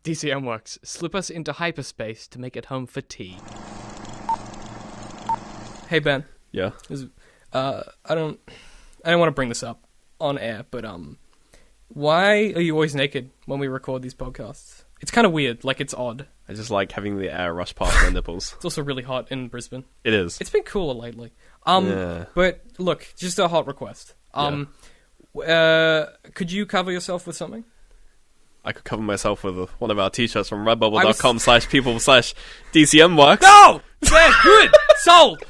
DCM works. Slip us into hyperspace to make it home for tea. Hey Ben. Yeah. I don't want to bring this up on air, but why are you always naked when we record these podcasts? It's kind of weird. Like, it's odd. I just like having the air rush past my nipples. It's also really hot in Brisbane. It is. It's been cooler lately. Yeah. But look, just a hot request. Could you cover yourself with something? I could cover myself with one of our t-shirts from redbubble.com/people/DCMworks. No! Yeah, good! Sold!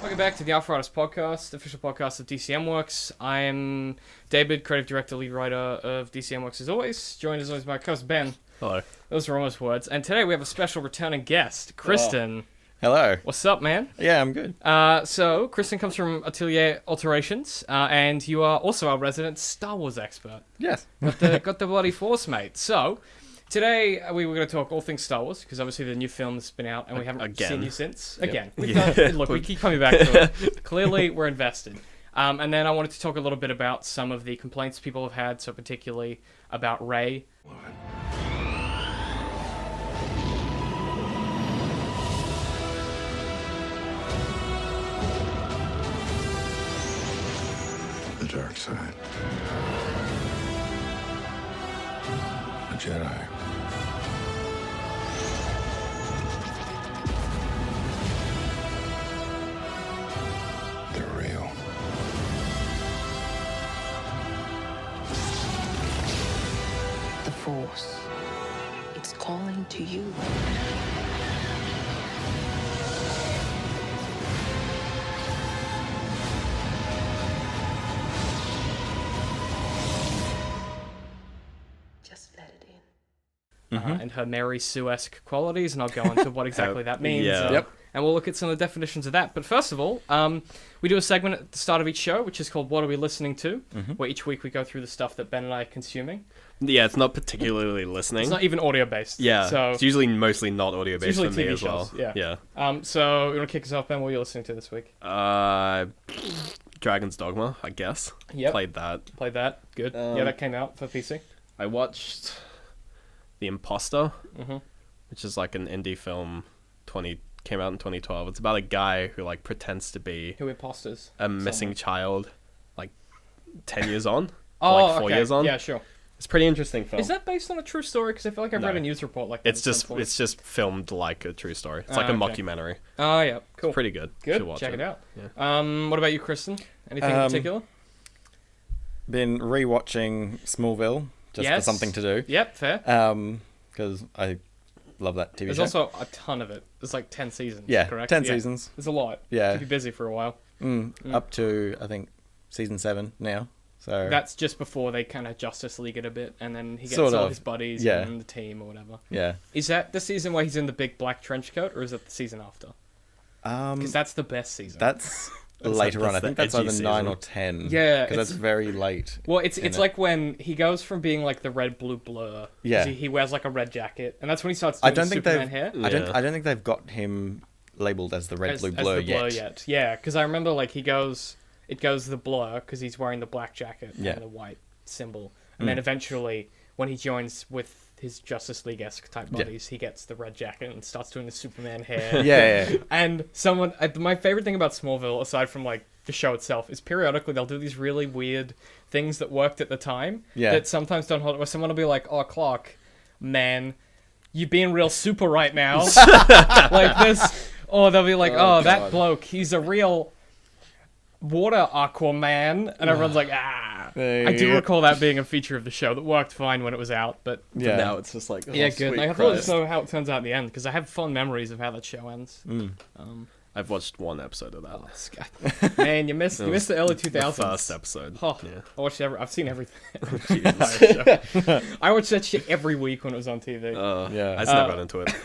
Welcome back to the Alpha Artist Podcast, official podcast of DCM Works. I am David, creative director, lead writer of DCM Works as always. Joined as always by my co-host Ben. Hello. Those were almost words. And today we have a special returning guest, KRISTAN. Hello. What's up, man? Yeah, I'm good. So, KRISTAN comes from Atelier Alterations, and you are also our resident Star Wars expert. Yes. Got the bloody force, mate. So, today we were going to talk all things Star Wars, because obviously the new film's been out, and we haven't seen you since. Yep. Again. We keep coming back to it. Clearly, we're invested. And then I wanted to talk a little bit about some of the complaints people have had, so particularly about Rey. The dark side. A Jedi. They're real. The Force. It's calling to you. Just let it in. And her Mary Sue-esque qualities, and I'll go into what exactly that means. yeah. Yep. And we'll look at some of the definitions of that. But first of all, we do a segment at the start of each show, which is called What Are We Listening To? Where each week we go through the stuff that Ben and I are consuming. Yeah, it's not particularly listening. It's not even audio-based. Yeah, So it's usually mostly not audio-based usually for me TV as well. shows, yeah. Yeah. So you want to kick us off, Ben? What are you listening to this week? Dragon's Dogma, I guess. Yep. Played that. Played that. Good. Yeah, that came out for PC. I watched The Imposter, Mm-hmm. which is like an indie film. Came out in 2012. It's about a guy who like pretends to be Who imposters? a missing child, like 10 years on, Oh, or like 4 okay. years on. Yeah, sure. It's a pretty interesting film. Is that based on a true story? Because I feel like I've No. read a news report like that. It's at some point. just filmed like a true story. It's like a okay. mockumentary. Oh, yeah. Cool. Pretty good. Good. Should watch Check it out. Yeah. What about you, KRISTAN? Anything in particular? Been rewatching Smallville just for Yes. something to do. Yep, fair. Because I love that TV There's show. also a ton of it. There's like 10 seasons, yeah, correct? 10 seasons. There's a lot. Yeah. Keep you busy for a while. Up to, I think, season 7 now. So That's just before they kind of Justice League it a bit, and then he gets Sort all of. his buddies Yeah. and the team or whatever. yeah. Is that the season where he's in the big black trench coat, or is it the season after? Because that's the best season. That's later on. I the think that's edgy either 9 season. or 10. Yeah, Because that's it's- very late. Well, it's in it. like when he goes from being like the red blue blur. 'cause Yeah. He wears like a red jacket, and that's when he starts I doing don't the think Superman they've. hair. I don't think they've got him labeled as the red as blue the blur blur yet. yet. Yeah, because I remember like it goes the blur because he's wearing the black jacket Yeah. and the white symbol, and then eventually when he joins with his Justice League-esque type buddies, he gets the red jacket and starts doing the Superman hair. Yeah. And my favorite thing about Smallville, aside from like the show itself, is periodically they'll do these really weird things that worked at the time Yeah. that sometimes don't hold. Where someone will be like, "Oh, Clark, man, you being real super right now," like this, or they'll be like, "Oh, that God. bloke, he's a real water Aquaman," and everyone's like, "Ah." I do recall that being a feature of the show that worked fine when it was out, but Yeah. Now it's just like, oh, yeah, good. sweet I thought Christ. to know how it turns out in the end because I have fond memories of how that show ends. I've watched one episode of that. This guy. Man, you missed the early 2000s. The first episode. Oh, Yeah. I watched I've seen everything. I watched that shit every week when it was on TV. Yeah. I just never got into it.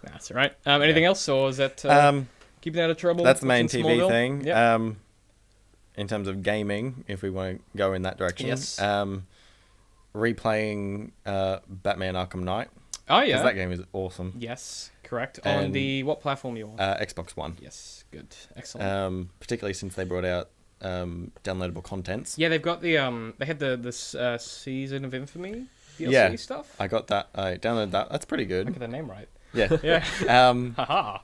That's all right. Anything else, or is that keeping out of trouble? That's the main watching TV Smallville? thing. Yep. In terms of gaming, if we want to go in that direction. Yes. Replaying Batman Arkham Knight. Oh Because yeah. that game is awesome. Yes, correct. On And- the what platform are you on? Xbox One. Yes, good, excellent. Particularly since they brought out downloadable contents. Yeah, they've got the they had this Season of Infamy DLC Yeah. stuff. I got that. I downloaded that. That's pretty I good. get the name right. Yeah. Yeah. Haha.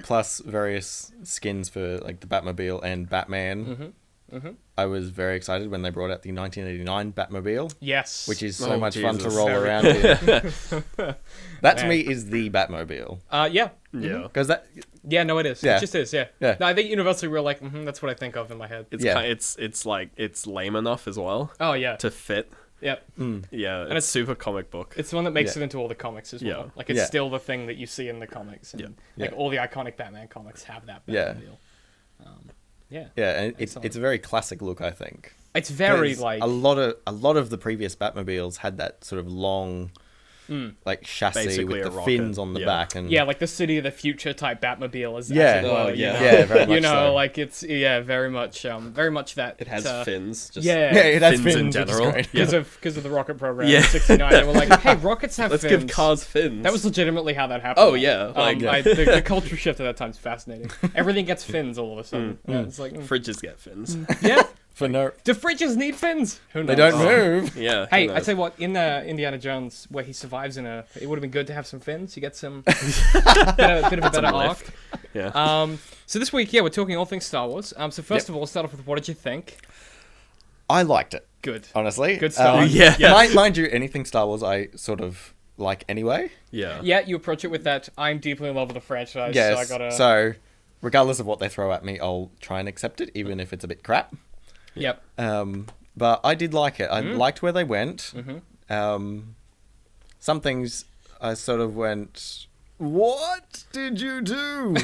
Plus various skins for like the Batmobile and Batman. I was very excited when they brought out the 1989 Batmobile, Yes. which is so Oh, much fun to Jesus. roll Very around in. That to Man. me is the Batmobile. Yeah. Yeah. Because that, Yeah, no, it is. Yeah. It just is, yeah. Yeah. No, I think universally we're like, that's what I think of in my head. It's Yeah. it's like it's lame enough as well Oh, yeah. to fit. Yep. Yeah, it's- it's super comic book. It's the one that makes Yeah. it into all the comics as well. Yeah. Like, it's Yeah. still the thing that you see in the comics. And, Yeah. like, Yeah. all the iconic Batman comics have that Yeah. Batmobile. Yeah. yeah, and Excellent. it's a very classic look, I think. It's very, 'Cause like... a lot of the previous Batmobiles had that sort of long, like chassis Basically with a the rocket, fins on the yeah. back, and Yeah, like the City of the Future type Batmobile as Yeah. as it were, Oh, you yeah. know? Yeah, very You much know, so. like, it's, very much that... It has fins. Just Yeah. yeah, it has fins in fins, which is general. great. Yeah. Because of the rocket program Yeah. in 69. They were like, hey, rockets have Let's fins. give cars fins. That was legitimately how that happened. Oh, yeah, like- the culture shift at that time is fascinating. Everything gets fins all of a sudden. Yeah, it's like, fridges get fins. yeah. For no, Do fridges need fins? Who knows? they don't move. Yeah. Hey, who I knows? tell you what, in Indiana Jones, where he survives it would have been good to have some fins. You get some bit of a better arc. lift. Yeah. So this week, we're talking all things Star Wars. So first of all, start off with what did you think? I liked it, Good. honestly. Good start. Yeah. Mind you, anything Star Wars, I sort of like anyway. Yeah. Yeah, you approach it with that. I'm deeply in love with the franchise, Yes. so I gotta. So, regardless of what they throw at me, I'll try and accept it, even if it's a bit crap. Yep. But I did like it. I liked where they went. Mm-hmm. Some things I sort of went, "What did you do?"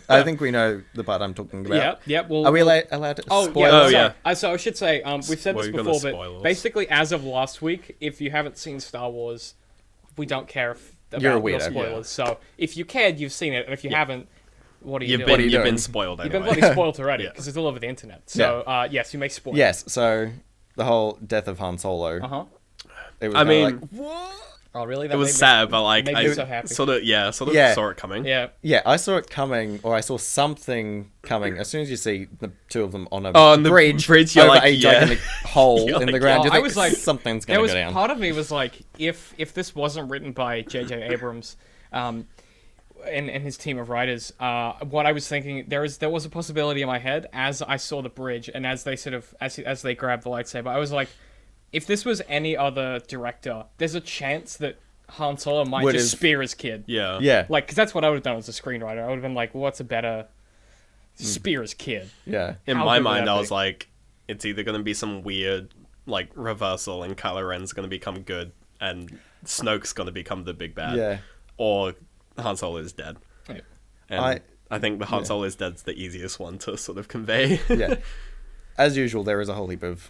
I think we know the part I'm talking about. Yep. Yep. Well, Are we allowed to Oh, spoil? yeah. Oh, so, yeah. So I should say, we've said Well, this you're gonna before, spoil but us. basically, as of last week, if you haven't seen Star Wars, we don't care about You're a your weirdo. spoilers. So if you cared, you've seen it, and if you haven't, what are you You've doing? been are you you've doing? been spoiled You've anyway. been bloody spoiled already Yeah. because it's all over the internet. So yes, you may spoil. Yes. So the whole death of Han Solo. Uh huh. It was I kinda mean, like, what? Oh really? That It was made me- sad, but like made me I so happy. sort of Yeah. saw it coming. Yeah. Yeah, I saw it coming, or I saw something coming. As soon as you see the two of them on a Oh, on the bridge, bridge, you're over like, a yeah. gigantic hole You're in the like, ground, oh, you I think was like- something's There going was to go down. part of me was like, if this wasn't written by J.J. Abrams, and his team of writers, what I was thinking there was a possibility in my head as I saw the bridge and as they sort of as they grabbed the lightsaber, I was like, if this was any other director, there's a chance that Han Solo might Would just have- spear his kid. Yeah. Yeah, Like, because that's what I would have done as a screenwriter. I would have been like, what's a better spear his kid? yeah. In How my good would mind, that I be? was like, it's either going to be some weird like reversal, and Kylo Ren's going to become good, and Snoke's going to become the big bad, Yeah. or Han Solo is dead. Yeah. And I think the Han yeah. Solo is dead's the easiest one to sort of convey. Yeah. As usual, there is a whole heap of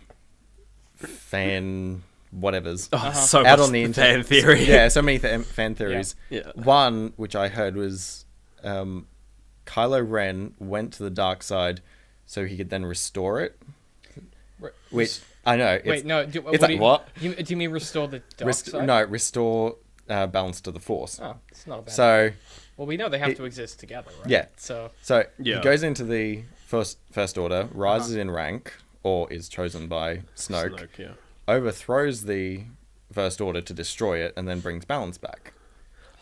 fan whatevers So out much on the fan internet. theory. Yeah, so many fan theories. Yeah. One, which I heard, was Kylo Ren went to the dark side so he could then restore it. Which I know. It's, Wait, no. it's like, what? Do you mean restore the dark side? No, restore balance to the Force. Oh, it's not a bad. So Well, we know they have It- to exist together, right? Yeah. So he Yeah. goes into the first order, rises in rank, or is chosen by Snoke, yeah. overthrows the first order to destroy it, and then brings balance back.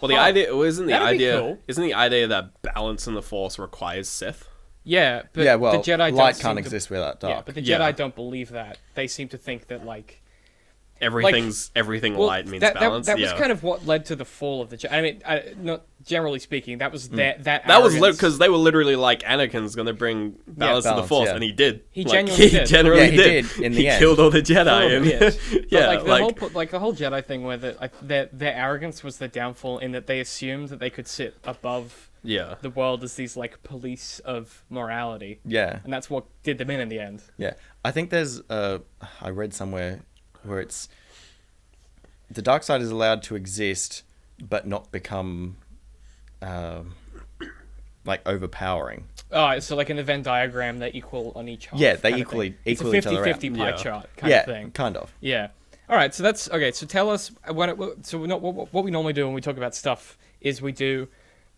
Well, the Huh. idea isn't the That'd be idea cool. isn't the idea that balance in the Force requires Sith. yeah, but yeah, well, the Jedi don't light seem can't to- exist without Yeah, dark. but the Yeah. Jedi don't believe that. They seem to think that like Everything well, light means that, balance. That yeah. was kind of what led to the fall of the Jedi. I mean, not generally speaking, that was that That was arrogance. because they were literally like, Anakin's gonna bring balance to the balance, Force, yeah. and he did. He Like, genuinely did. Generally Yeah, he did, in the he end. killed all the For a Jedi. And, bit. yeah, But like the whole Jedi thing, where their arrogance was the downfall in that they assumed that they could sit above yeah. the world as these like police of morality, Yeah, and that's what did them in the end. yeah. I think there's I read somewhere where it's the dark side is allowed to exist, but not become like overpowering. Oh, so like in the Venn diagram, they're equal on each half. Yeah, they kind of thing. equal each other out. It's a 50-50 pie Yeah. chart kind Yeah, of thing. kind of. Yeah. All right. So that's okay. So tell us what we normally do when we talk about stuff is we do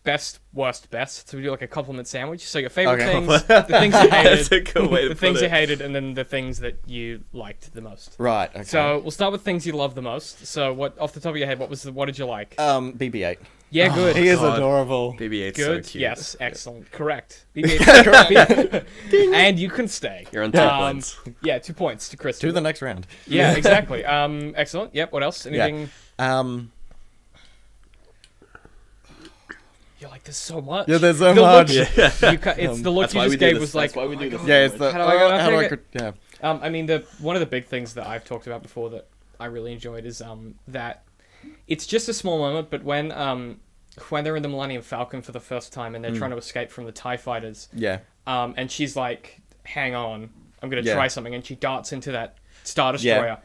best, worst, best. So we do like a compliment sandwich. So your favorite Okay. things, the things you hated, That's a good way to the put things you it. hated, and then the things that you liked the most. Right. Okay. So we'll start with things you love the most. So what, off the top of your head, what did you like? BB-8. Yeah, good. He is God. adorable. BB-8's Good. so cute. Yes, excellent. Correct. BB-8. And you can stay. You're on 2 points. Yeah, 2 points to Chris. To the next round. Yeah, exactly. Excellent. Yep. What else? Anything? You're like, there's so much. Yeah, there's so The look- much. It's the look That's you why we just do gave this. was That's like, why we do this. Yeah, it's the. How do I gotta how do I take yeah. I mean, one of the big things that I've talked about before that I really enjoyed is that it's just a small moment, but when they're in the Millennium Falcon for the first time and they're trying to escape from the TIE fighters, Yeah. and she's like, "Hang on, I'm gonna Yeah. try something," and she darts into that Star Destroyer.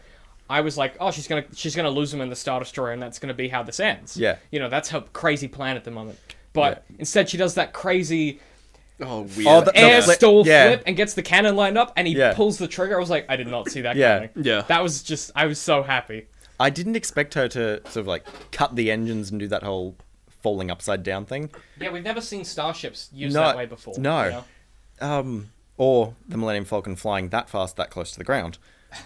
I was like, "Oh, she's gonna lose him in the Star Destroyer, and that's gonna be how this ends." Yeah. You know, that's her crazy plan at the moment. But instead, she does that crazy Oh, weird. Oh, the air flip- stall yeah. flip and gets the cannon lined up, and he Yeah. pulls the trigger. I was like, I did not see that Yeah. coming. Yeah. That was just, I was so happy. I didn't expect her to sort of like cut the engines and do that whole falling upside down thing. Yeah, we've never seen starships used No, that way before. no. You know? Or the Millennium Falcon flying that fast, that close to the ground.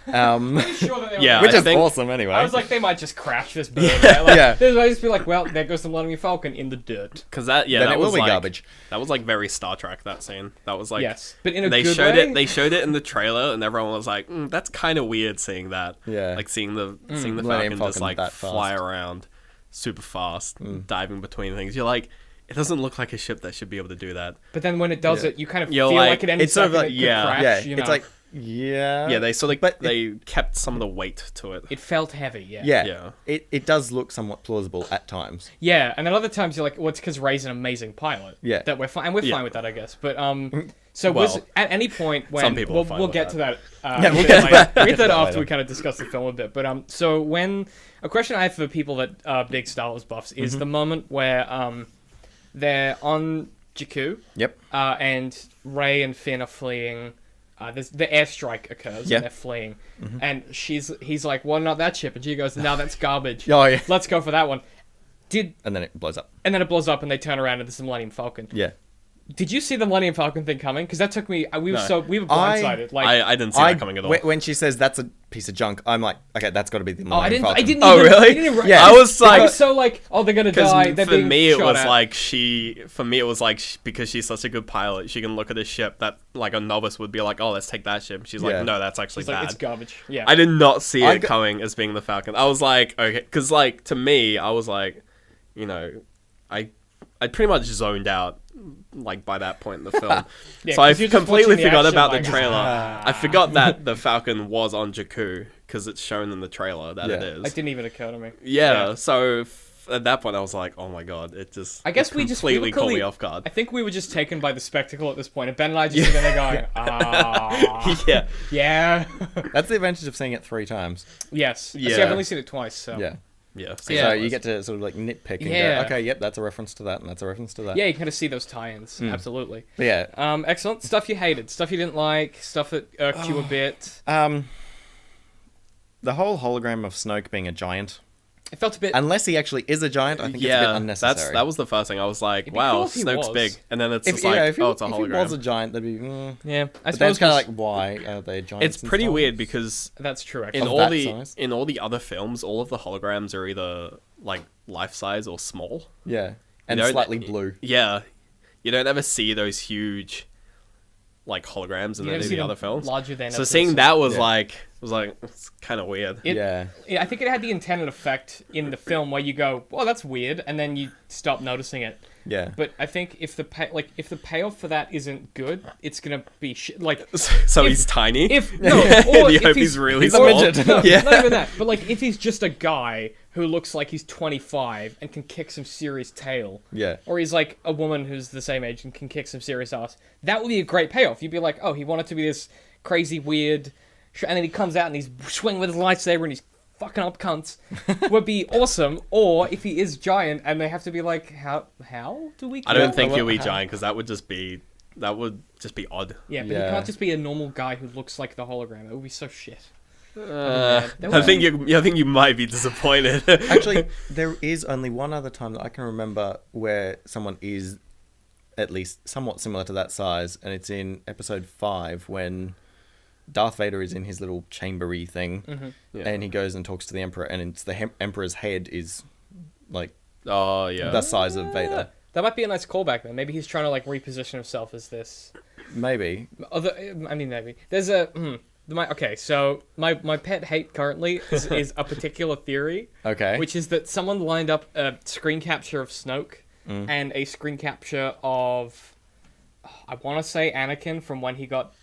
Pretty sure that they were Yeah, gonna- Which I is think- awesome anyway. I was like, they might just crash this bird. Right? Like, Yeah. They might just be like, well, there goes the Millennium Falcon in the dirt. Because that Then it will was be like garbage. That was like very Star Trek. That scene. That was like Yes, but in a they good showed way. it. They showed it in the trailer, and everyone was like, "That's kind of weird seeing that." Yeah. Like seeing the Millennium Falcon just Falcon like that fly fast. around super fast, diving between things. You're like, it doesn't look like a ship that should be able to do that. But then when it does Yeah. it, you kind of You're feel like- like it ends it's sort of up like- it could yeah. crash, yeah, you it's know? like yeah. Yeah, they sort of but they kept some of the weight to it. It felt heavy, yeah. yeah, Yeah. It does look somewhat plausible at times. Yeah, and then other times you're like, well, it's because Ray's an amazing pilot. Yeah. That we're fine, and we're Yeah. fine with that, I guess. But so Well, was at any point when some people are fine we'll with get that. to that. Yeah, we'll a bit get to later. that. We'll Get get to to that that after later. we kind of discuss the film a bit. But so when a question I have for people that are big Star Wars buffs is the moment where they're on Jakku. Yep. And Ray and Finn are fleeing. The airstrike occurs Yeah. and they're fleeing, and he's like, "Well, not that ship," and she goes, "No, that's garbage. Oh, yeah. Let's go for that one." And And then it blows up. then it blows up, and they turn around and there's the Millennium Falcon. Yeah. Did you see the Millennium Falcon thing coming? Because that took me. We were No. blindsided. Like, I didn't see that coming at all. When she says that's a piece of junk, I'm like, okay, that's got to be the oh, I Millennium didn't. Falcon. I didn't. Oh, even, really? I didn't even, Yeah. I was I like, was so like, oh, they're gonna die. They're for being me it shot was at. like for me it was like because she's such a good pilot, she can look at a ship that like a novice would be like, oh, let's take that ship. She's Yeah. like, no, that's actually It's like bad. it's garbage. Yeah. I did not see I it got- coming as being the Falcon. I was like, okay, because like to me, I was like, you know, I pretty much zoned out like by that point in the film. Yeah, So I 'cause you're just completely watching the forgot action, about like, the trailer. I forgot that the Falcon was on Jakku because it's shown in the trailer that it Yeah. is. It didn't even occur to me. Yeah, so at that point I was like, oh my god, it just I guess it we completely were caught me clearly- off guard. I think we were just taken by the spectacle at this point, and Ben and I just sitting there going, ah, yeah. yeah, That's the advantage of seeing it 3 times. yes. Yeah. See, I've only seen it twice, so Yeah. Yeah. Yeah. So you get to sort of like nitpick and Yeah. go, okay, yep, that's a reference to that, and that's a reference to that. yeah, you kind of see those tie-ins. Absolutely. But yeah. Excellent stuff you hated, stuff you didn't like, stuff that irked you a bit. The whole hologram of Snoke being a giant, It felt a bit. unless he actually is a giant, I think it's a bit Yeah, unnecessary. that was the first thing. I was like, It'd be wow, cool if he Snoke's was. big. And then it's if, just like, if he, oh, it's a if he hologram. was a giant, that'd be. yeah, I But then suppose it's kind of was- like, why are they giants? It's in pretty Star weird Wars? because that's true. in Actually, Of all that the size? in all the other films, all of the holograms are either like life size or small. Yeah, and You don't- slightly blue. Yeah, you don't ever see those huge like holograms in You never any of see the them other films. larger than. So a seeing person. that was Yeah. like it's kind of weird. It- Yeah. I think it had the intended effect in the film where you go, "Well, that's weird," and then you stop noticing it. Yeah. But I think if the payoff for that isn't good, it's gonna be like So If- he's tiny. if no, You or if hope he's really he's a small. midget. No, Yeah. not even that. But like, if he's just a guy who looks like he's 25 and can kick some serious tail, Yeah. or he's like a woman who's the same age and can kick some serious ass, that would be a great payoff. You'd be like, oh, he wanted to be this crazy, weird, and then he comes out and he's swinging with his lightsaber and he's fucking up cunts. Would be awesome. Or if he is giant and they have to be like, how do we? I don't kill- think he'll be how- giant because that would just be odd. Yeah, but Yeah. he can't just be a normal guy who looks like the hologram. It would be so shit. I think you might be disappointed. Actually, there is only one other time that I can remember where someone is at least somewhat similar to that size, and it's in episode 5 when Darth Vader is in his little chambery thing, and he goes and talks to the Emperor, and it's the Emperor's head is like Oh yeah. the size of Vader. That might be a nice callback, then. Maybe he's trying to like reposition himself as this. Maybe. Maybe there's a. Okay, so my pet hate currently is a particular theory. Okay. Which is that someone lined up a screen capture of Snoke and a screen capture of, I want to say Anakin from when he got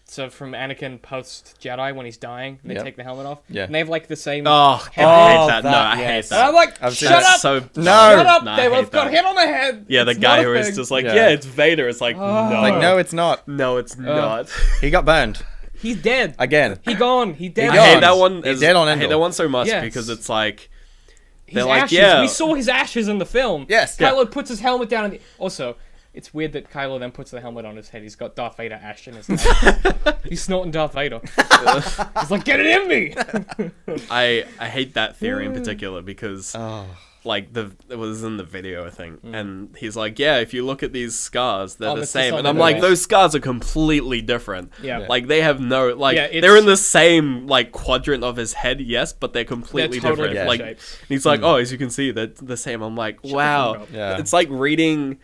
so from Anakin post Jedi when he's dying and they Yep. take the helmet off. Yeah. And they have like the same. Oh, head. I hate that. No, that, I hate yes. And that. I'm like, I've seen shut that up! So No! Shut up! No, I They would hate have got that. head on the head. Yeah, the It's guy not a who is thing. just like, Yeah. yeah, it's Vader. It's like, no. Like, no, it's not. No, it's not. He got burned. He's dead. Again. He gone. He dead. He I hate gone. that one. He's dead on I hate Endor. that one so much Yes. because it's like, His they're like, ashes. yeah. We saw his ashes in the film. Yes. Kylo puts his helmet down. Also, it's weird that Kylo then puts the helmet on his head. He's got Darth Vader ash in his head. He's snorting Darth Vader. He's like, get it in me. I hate that theory in particular because Oh. like it was in the video I think, and he's like, yeah, if you look at these scars, they're the it's same, just and on I'm the like, image. those scars are completely different. Yeah. Like they have no like Yeah, they're in it's- the same like quadrant of his head, yes, but they're completely totally different. different Like shapes. and he's like, oh, as you can see, they're the same. I'm like, wow, fuck up. Yeah. it's like reading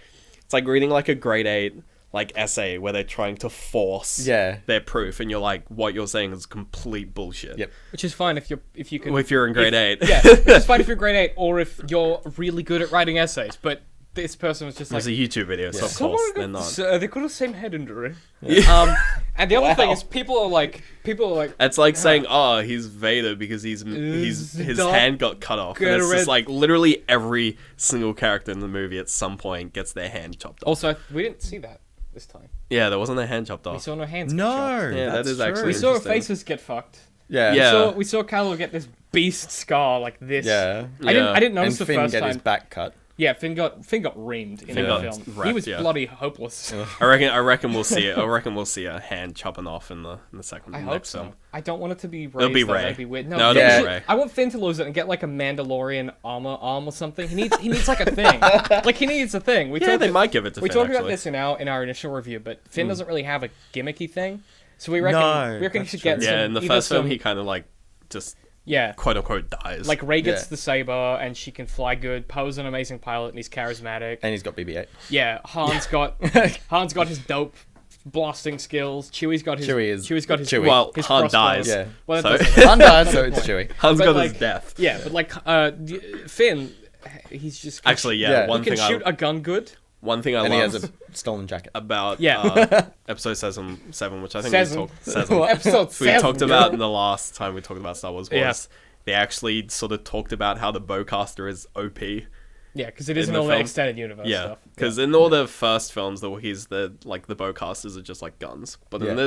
like a grade 8 like essay where they're trying to force Yeah. their proof, and you're like, what you're saying is complete bullshit. Yep. Which is fine if you can. If you're in grade 8. Yeah, it's fine if you're grade 8 or if you're really good at writing essays. But this person was just like, It's a YouTube video, so of someone course got they're not. they got the same head injury. And the other thing is people are like. It's like saying, "Oh, he's Vader because his Darth hand got cut off." And Vader it's red- just like literally every single character in the movie at some point gets their hand chopped off. Also, we didn't see that this time. Yeah, there wasn't a hand chopped We off. saw no hands. get No. chopped. Yeah, that that's is true. actually We saw her interesting. faces get fucked. Yeah. Yeah. We saw Kylo get this beast scar like this. Yeah. I didn't And notice the Finn first get time. his back cut. Yeah, Finn got reamed in Finn the got film. He wrecked, was yeah. bloody hopeless. I reckon we'll see it. I reckon we'll see a hand chopping off in the second. I hope next so. film. I don't want it to be Rey. It'll be Rey. That'd be weird. No, No, Finn it'll be should- Rey. I want Finn to lose it and get like a Mandalorian arm or something. He needs like a thing. Like he needs a thing. Yeah, they might give it to We Finn. talked about actually. this in our initial review, but Finn doesn't really have a gimmicky thing. So we reckon No, he that's should get true. some. Yeah, in the either first film, some- he kind of like just yeah. quote unquote dies. Like Rey gets Yeah. the saber and she can fly good. Poe's an amazing pilot and he's charismatic. And he's got BB-8. Yeah, Han's got his dope blasting skills. Chewie's got his Chewie got his Chewie. Well, his Han crossbows. dies. Yeah. Well, So- that doesn't- Han died, so it's Chewie. Han's but got like- his death. yeah, but like Finn, he's just Actually, yeah. Yeah. One he can thing shoot a gun good. one thing I And he love has a stolen jacket. about Yeah. episode 7, which I think Seven. we talked. Seven. Episode we 7. talked about in the last time we talked about Star Wars was Yeah. they actually sort of talked about how the bowcaster is OP. Yeah, because it isn't the all the film. extended universe Yeah, stuff. because in all the first films, the bowcasters are just like guns. But Yeah. in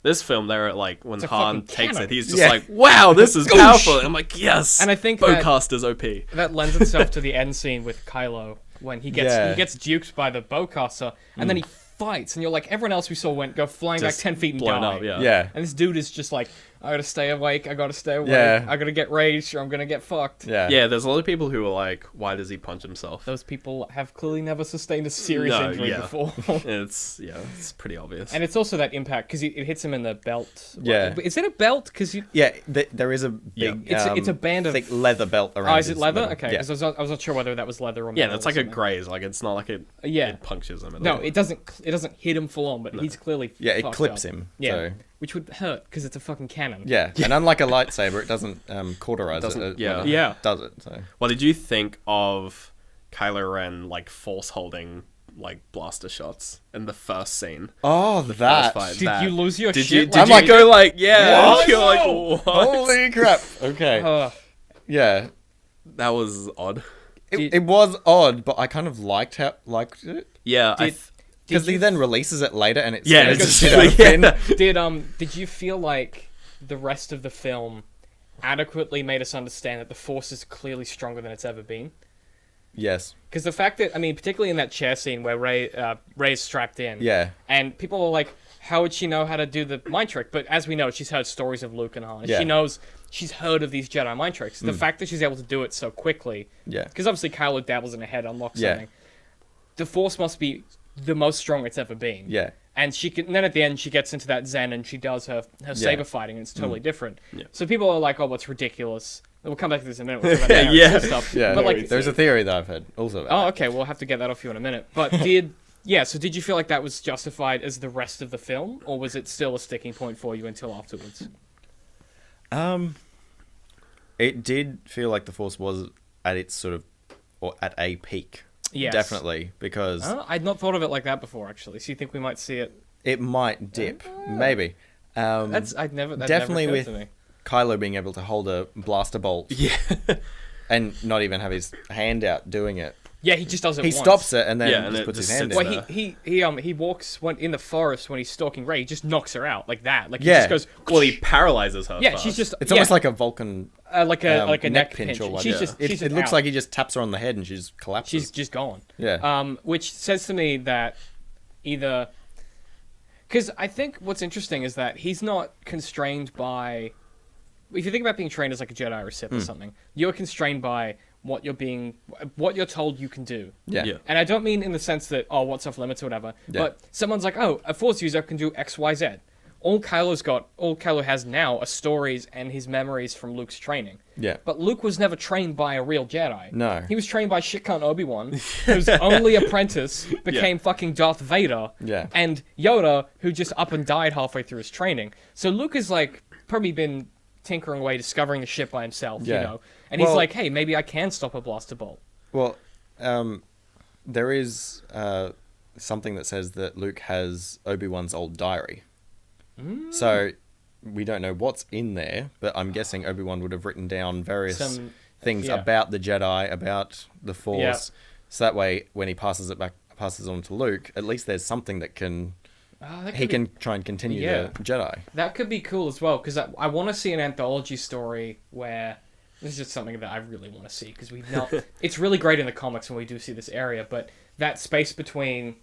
this film, they're like when a Han fucking takes cannon. it, he's just Yeah. like, "Wow, this is powerful." And I'm like, "Yes." And I think that- bowcaster's OP. That lends itself to the end scene with Kylo when he gets Yeah. duped by the bowcaster, and then he fights, and you're like, everyone else we saw go flying Just back 10 feet and blown die. up, yeah. Yeah. And this dude is just like, I gotta stay awake, I gotta stay awake, Yeah. I gotta get raged, or I'm gonna get fucked. Yeah. Yeah, there's a lot of people who are like, "Why does he punch himself?" Those people have clearly never sustained a serious No, injury yeah. before. It's pretty obvious. And it's also that impact, because it hits him in the belt. Yeah. Is it a belt? Because you... Yeah, there is a big, It's a band of- thick leather belt around. Oh, is it his leather? middle. Okay, Yeah. because I was not sure whether that was leather or yeah, metal that's or like a something. graze. Like it's not like it. Yeah. It punctures him at No, all. it doesn't hit him full on, but he's clearly Yeah, it fucked clips up. him, Yeah, so- which would hurt because it's a fucking cannon. Yeah, and unlike a lightsaber, it doesn't cauterize Doesn't- it. yeah. when it Yeah. does it. So What did you think of Kylo Ren like force holding like blaster shots in the first scene? oh, First that fight, Did that. you lose your Did shit? you? Did I'm you like- go like yeah? What? You're like No! what? holy crap. Okay, yeah, That was odd. it was odd, but I kind of liked it Yeah, because he then releases it later, and it's Yeah, it's it's just just- open. Did you feel like the rest of the film adequately made us understand that the Force is clearly stronger than it's ever been? Yes, Because the fact that, I mean, particularly in that chair scene where Rey is strapped in, yeah, and people are like, how would she know how to do the mind trick? But as we know, she's heard stories of Luke and Han. Yeah. She knows, she's heard of these Jedi mind tricks. The fact that she's able to do it so quickly, Yeah. because obviously Kylo dabbles in her head, unlocks Yeah. something. The Force must be the most strong it's ever been. Yeah. And and then at the end she gets into that Zen and she does her saber fighting and it's totally different. Yeah. So people are like, oh, what's ridiculous? We'll come back to this in a minute. We'll talk about Yeah. and stuff. Yeah. But like, There's a theory that I've heard also about oh, okay, we'll have to get that off you in a minute. But so did you feel like that was justified as the rest of the film, or was it still a sticking point for you until afterwards? It did feel like the Force was at its sort of, or at a peak. Yes. Definitely, because I'd not thought of it like that before, actually. So you think we might see it? it might dip, maybe. That Definitely never occurred with to me. Kylo being able to hold a blaster bolt Yeah. and not even have his hand out doing it. Yeah, he just does it He once. stops it and then Yeah, and just it puts just his hand sits in. Well, there. he walks in the forest when he's stalking Rey. He just knocks her out like that. Like he Yeah. just goes. Well, he paralyzes her. Yeah, first. she's just. It's almost like a Vulcan like a neck pinch. or what. She's Yeah. just. It, She's it just looks out. like he just taps her on the head and she just collapses. She's just gone. Yeah. Which says to me that either. Because I think what's interesting is that he's not constrained by. If you think about being trained as like a Jedi or a Sith or something, you're constrained by what you're told you can do. Yeah. Yeah. And I don't mean in the sense that, oh, what's off limits or whatever, Yeah. but someone's like, oh, a Force user can do X, Y, Z. All Kylo has now are stories and his memories from Luke's training. Yeah. But Luke was never trained by a real Jedi. No. He was trained by shitcunt Obi-Wan, whose only apprentice became fucking Darth Vader. Yeah. And Yoda, who just up and died halfway through his training. So Luke has, like, probably been tinkering away, discovering the shit by himself, Yeah. you know? And he's Well- like, hey, maybe I can stop a blaster bolt. Well, there is something that says that Luke has Obi-Wan's old diary. So we don't know what's in there, but I'm guessing Obi-Wan would have written down various things yeah. about the Jedi, about the Force. Yeah. So that way, when he passes on to Luke, at least there's something that can he can try and continue Yeah. the Jedi. That could be cool as well, because I want to see an anthology story where this is just something that I really want to see, because we know it's really great in the comics when we do see this area, but that space between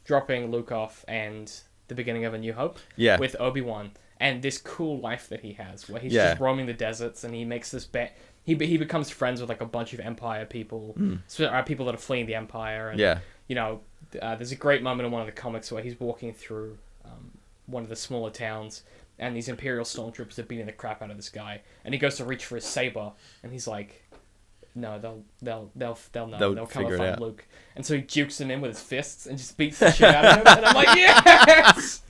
dropping Luke off and the beginning of A New Hope, Yeah. with Obi-Wan, and this cool life that he has, where he's Yeah. just roaming the deserts, and he makes this bet. He becomes friends with like a bunch of Empire people, people that are fleeing the Empire, and Yeah. you know, there's a great moment in one of the comics where he's walking through one of the smaller towns, and these Imperial stormtroopers are beating the crap out of this guy, and he goes to reach for his saber, and he's like, "No, they'll know. They'll come and figure it find out. Luke." And so he jukes him in with his fists and just beats the shit out of him, and I'm like, "Yes!"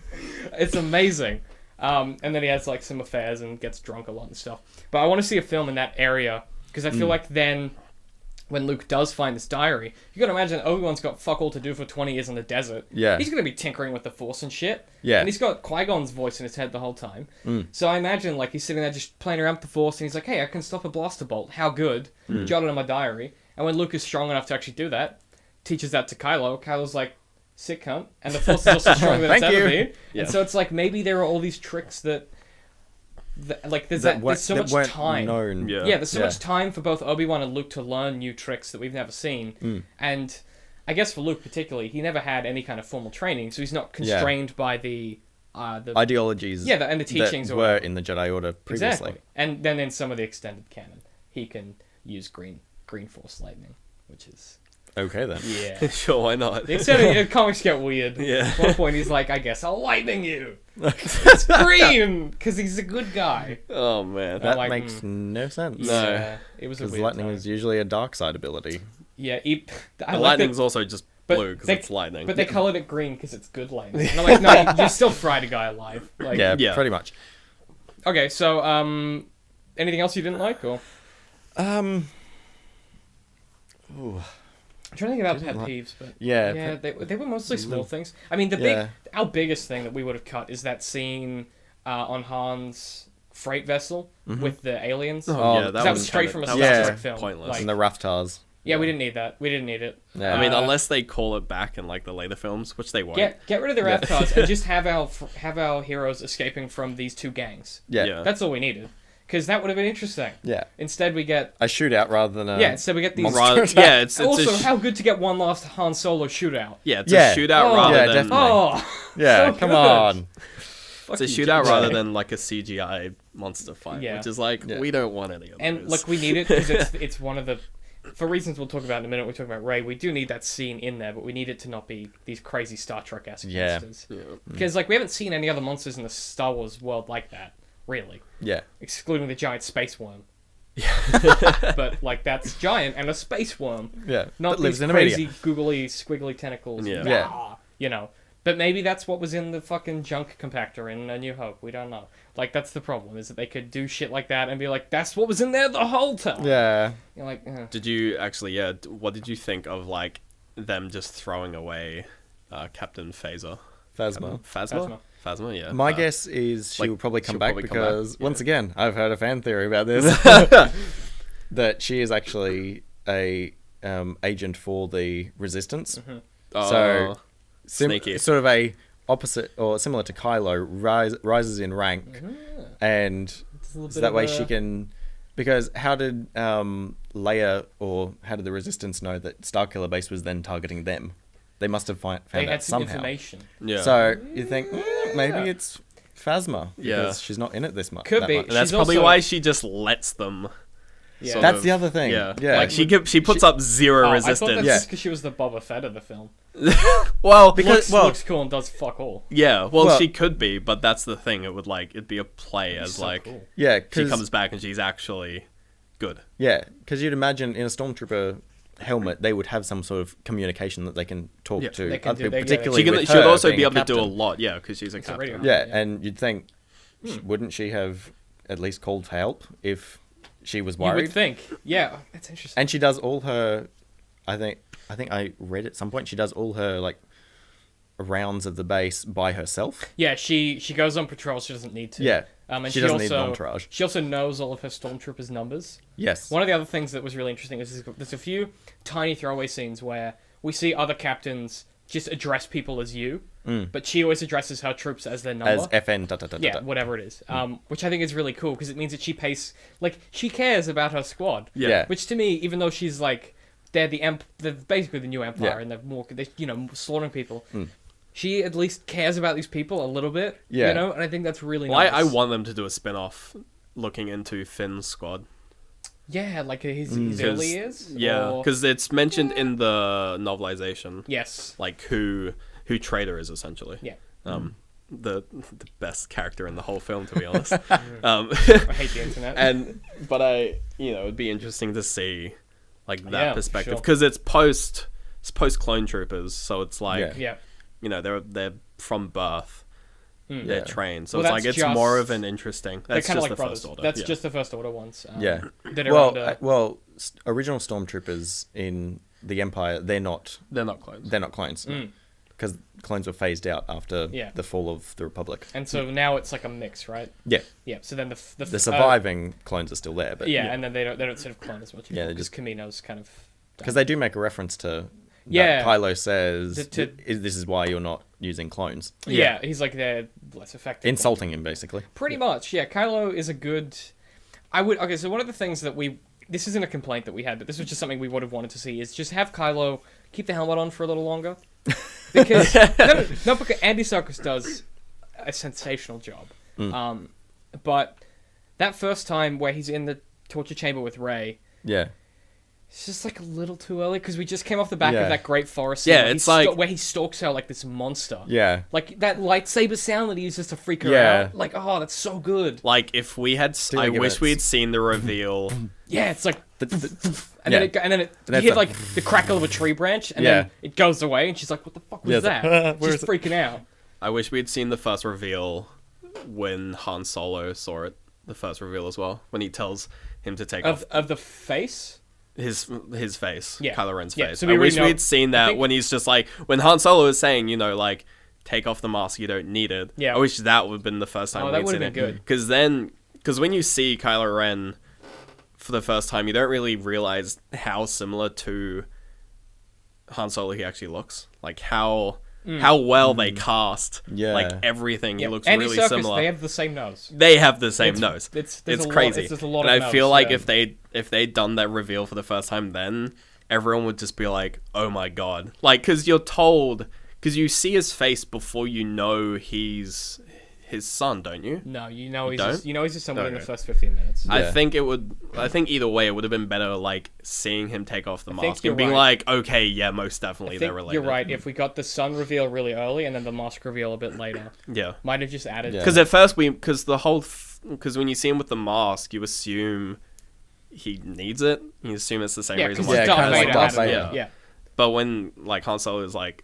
It's amazing. And then he has like some affairs and gets drunk a lot and stuff. But I want to see a film in that area, because I feel like then, when Luke does find this diary, you gotta imagine Obi-Wan's got fuck all to do for 20 years in the desert. Yeah. He's gonna be tinkering with the Force and shit. Yeah. And he's got Qui-Gon's voice in his head the whole time. So I imagine, like, he's sitting there just playing around with the Force, and he's like, hey, I can stop a blaster bolt. How good? Jot it in my diary. And when Luke is strong enough to actually do that, teaches that to Kylo, Kylo's like, sick cunt. And the Force is also stronger than it's Thank ever you. been. Yeah. And so it's like, maybe there are all these tricks that like, there's so much weren't time. known. Yeah. Yeah, there's so Yeah. much time for both Obi-Wan and Luke to learn new tricks that we've never seen. And I guess for Luke particularly, he never had any kind of formal training, so he's not constrained by the Ideologies and the teachings that or were whatever. in the Jedi Order previously. Exactly. And then in some of the extended canon, he can use green Force lightning, which is Okay then. yeah. Sure, why not? The extended comics get weird. Yeah. At one point, he's like, "I guess I'll lightning you." It's green because he's a good guy. Oh man. That like, makes no sense. No. Yeah, it was a Because weird lightning time. is usually a dark side ability. Yeah, The I like lightning's that, also just but blue because they- it's lightning. but they colored it green because it's good lightning. And I'm like, no, you still fried a guy alive. Like, Yeah, Yeah. pretty much. Okay, so anything else you didn't like, or Ooh. I'm trying to think about pet like- peeves, but Yeah. yeah, they were mostly small things. I mean, our biggest thing that we would have cut is that scene on Han's freight vessel with the aliens. oh, yeah, that was straight from a that Star was Trek film. Pointless. Like, And the Raftars. yeah, we didn't need that. We didn't need it. Yeah. I mean, unless they call it back in like the later films, which they won't. Get rid of the Raftars and just have our heroes escaping from these two gangs. Yeah. Yeah. That's all we needed. because that would have been interesting. Yeah. Instead, we get A shootout rather than a... instead we get these. Rather, yeah, it's Also, a how good to get one last Han Solo shootout. it's Yeah. a shootout Oh. rather Yeah, than definitely. Oh, Yeah, so come good. on. it's a shootout rather than like a CGI monster fight, Yeah. which is like we don't want any of And those. like we need it because it's one of the, for reasons we'll talk about in a minute. We're talking about Rey. We do need that scene in there, but we need it to not be these crazy Star Trek-esque Yeah. monsters. Because like we haven't seen any other monsters in the Star Wars world like that, really, Yeah. excluding the giant space worm. But like that's giant and a space worm. Yeah. Not that lives these in a crazy media. googly squiggly tentacles. Yeah. Yeah. Rah, you know. But maybe that's what was in the fucking junk compactor in A New Hope. We don't know. Like that's the problem, is that they could do shit like that and be like, "That's what was in there the whole time." Yeah. You're like, Did you actually? Yeah. What did you think of like them just throwing away Captain Phasma? Phasma. Phasma. Yeah. My guess is she like, will probably come she'll back probably come back, because, yeah. once again, I've heard a fan theory about this. that she is actually a agent for the Resistance. Oh, So, sneaky. sort of a opposite, or similar to Kylo, rises in rank. And so that way she can... Because how did Leia, or how did the Resistance know that Starkiller Base was then targeting them? They must have found they out had some somehow. information. yeah. So you think maybe it's Phasma because Yeah. she's not in it this much. Could that be. much. and that's she's probably also- why she just lets them. Yeah. sort That's of- the other thing. Yeah. Yeah. Like she puts up zero Oh, I thought resistance. that's Yeah. just because she was the Boba Fett of the film. Well, Because- Looks cool and does fuck all. yeah. Well, Well- she could be, but that's the thing. It would like it'd be a play as So like cool. Yeah, she because comes back and she's actually good. you'd imagine in a stormtrooper helmet they would have some sort of communication that they can talk Yeah. to They can other do- people, they- yeah, particularly She with should her also being be able to do a captain. lot. Yeah, because she's a a captain. radio. Yeah, Yeah. and you'd think wouldn't she have at least called for help if she was You would worried? think. Yeah, that's interesting. And she does all her. I think I read at some point she does all her like rounds of the base by herself. Yeah, she goes on patrol. She doesn't need to. Yeah, and she doesn't need an entourage. She also knows all of her stormtroopers' numbers. Yes. One of the other things that was really interesting is there's a few tiny throwaway scenes where we see other captains just address people as you, but she always addresses her troops as their number. As FN. Da, da, da, da, Yeah, da. whatever it is. Which I think is really cool because it means that she she cares about her squad. Yeah. Which to me, even though she's like, they're basically the new Empire Yeah. and they're slaughtering people. She at least cares about these people a little bit. Yeah. You know, and I think that's really Well, nice. I want them to do a spin-off looking into Finn's squad. Yeah, like his early years. Yeah, or- because it's mentioned in the novelization, yes. like who Trader is essentially. Yeah. The best character in the whole film, to be honest. I hate the internet. But it'd be interesting to see like that Yeah, perspective sure. because it's post Clone Troopers, so it's like yeah. they're from birth. Yeah. They're trained, so Well, it's like that's it's more just- of an interesting. They're That's kind of just like the brothers. first order. That's yeah. just the first order ones. Yeah. That are under... Original stormtroopers in the Empire, they're not They're not clones. clones because clones were phased out after Yeah. the fall of the Republic. And so now it's like a mix, right? Yeah, Yeah. So then the surviving clones are still there, but and then they don't sort of clone as much. Yeah, they because just- Kamino's kind of. because they do make a reference to. Yeah. That Kylo says, "This is why you're not using clones," Yeah, he's like they're less effective. insulting him basically. Pretty much, yeah. Kylo is a good. Okay, so one of the things that this isn't a complaint that we had, but this was just something we would have wanted to see is just have Kylo keep the helmet on for a little longer, because no, because Andy Serkis does a sensational job. But that first time where he's in the torture chamber with Rey, Yeah, it's just like a little too early because we just came off the back Yeah. of that great forest scene. Yeah, where it's like- where he stalks her like this monster. yeah, Like that lightsaber sound that he uses to freak her Yeah. out. Like, oh, that's so good. Like if we had, Do I they give wish it- we'd seen the reveal. Yeah, it's like, and yeah. then you that's hear a- like the crackle of a tree branch, and Yeah. then it goes away, and she's like, "What the fuck was Yeah, it's like, that?" where She's is it? freaking out. I wish we'd seen the first reveal when Han Solo saw it. The first reveal as well, when he tells him to take off Of the face. his face, Yeah. Kylo Ren's Yeah, face. so I we wish already know- we'd seen I that think- when he's just like when Han Solo is saying, like, take off the mask, you don't need it. Yeah. I wish that would have been the first time Oh, that we'd would've seen been it. good. Because when you see Kylo Ren for the first time, you don't really realize how similar to Han Solo he actually looks. Like how how well they cast. Yeah. Like everything. Yeah. It looks Andy really Serkis, similar. they have the same nose. They have the same It's- nose. there's It's a lot- crazy. there's a lot and of I feel nose, like yeah. if they'd done that reveal for the first time, then everyone would just be like, "Oh my god!" Like, because you're told, because you see his face before you know he's his son, don't you? No, you know he's don't? just, his son within the Okay. first 15 minutes. Yeah. I think either way, it would have been better, like seeing him take off the think mask you're and being right. like, "Okay, yeah, most definitely I they're think related." you're right. If we got the son reveal really early and then the mask reveal a bit later, Yeah. might have just added. Yeah. Because at first because the whole because when you see him with the mask, you assume he needs it. You assume it's the same Yeah, reason because why. Yeah, Darth kinda like Vader Darth had it. Vader. Yeah. But when like Han Solo is like,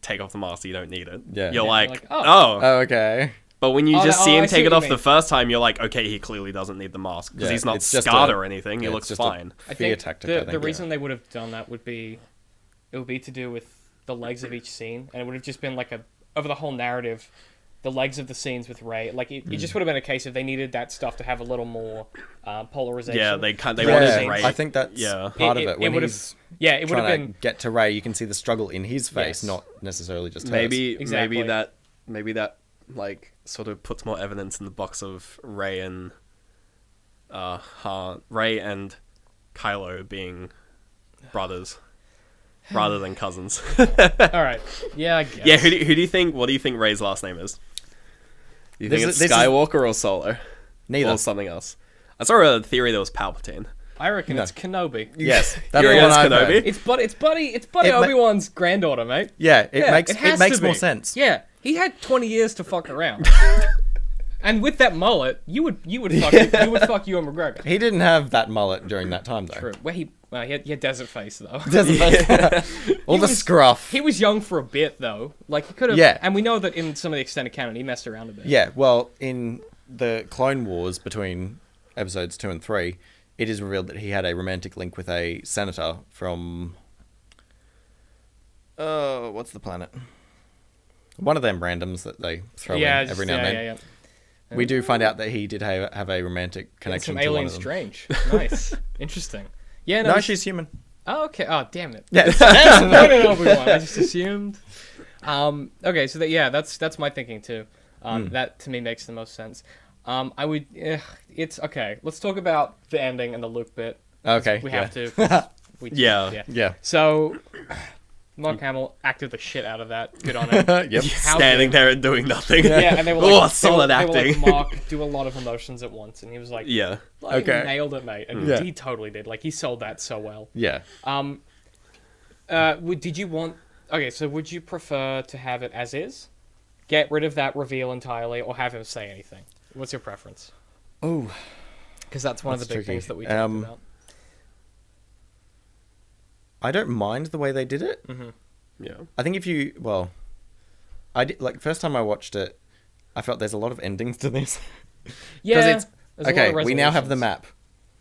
take off the mask, you don't need it. Yeah. You're Yeah, like, like, oh. Oh, okay. But when you Oh, just no, see I him see take what it you off the mean. first time, you're like, okay, he clearly doesn't need the mask because Yeah, he's not it's just scarred a- or anything. He Yeah, looks it's just a fine. I fear think tactic. the I think, reason they would have done that would be to do with the legs of each scene, and it would have just been like over the whole narrative, the legs of the scenes with Rey. Like it just would have been a case if they needed that stuff to have a little more polarization. Yeah, they yeah, wanted Rey. I think that's Yeah. part of It- it. it When would've- he's Yeah, it would have trying to been. get to Ray, you can see the struggle in his face, Yes. not necessarily just hers. Exactly. maybe that like sort of puts more evidence in the box of Rey and Kylo being brothers rather than cousins. All right. Yeah, I guess. Yeah, who do you think? What do you think Rey's last name is? You think it's This is- Skywalker or Solo Neither. or something else? I saw a theory that was Palpatine. I reckon No. it's Kenobi. Yes, that's Yeah, the one it's I've Kenobi. heard. It's Buddy It ma- Obi-Wan's granddaughter, mate. Yeah, it makes it has to more be. sense. Yeah, he had 20 years to fuck around. And with that mullet, you would fuck Ewan McGregor. He didn't have that mullet during that time, though. True. He had desert face though. All the was- scruff. He was young for a bit though. Like he could have. Yeah. And we know that in some of the extended canon, he messed around a bit. Yeah, well, in the Clone Wars between episodes 2 and 3, it is revealed that he had a romantic link with a senator from... what's the planet? One of them randoms that they throw in every now and then. Yeah. We do find out that he did have a romantic connection Some to one alien of them. strange. Nice. Interesting. Yeah. No, No, she's human. Oh, okay. Oh, damn it. Yeah. No, Obi-Wan. I just assumed. Okay, so that's my thinking too. That to me makes the most sense. I would. It's okay. Let's talk about the ending and the Luke bit. Okay. We yeah. have to. Yeah. Yeah. So, Mark Hamill acted the shit out of that. Good on him. Yep. How Standing good. there and doing nothing. Yeah, and they were oh, like, solid they were acting. like, Mark, do a lot of emotions at once, and he was like, Yeah. like, Okay. nailed it, mate, and Yeah. he totally did. Like, he sold that so well. Yeah. Did you want? Okay, so would you prefer to have it as is, get rid of that reveal entirely, or have him say anything? What's your preference? Oh. Because that's one of the That's big tricky. things that we talked about. I don't mind the way they did it. Yeah. I think if you... Well, I did... Like, first time I watched it, I felt there's a lot of endings to this. Yeah. it's... there's a lot Okay, of we now have the resolutions. map.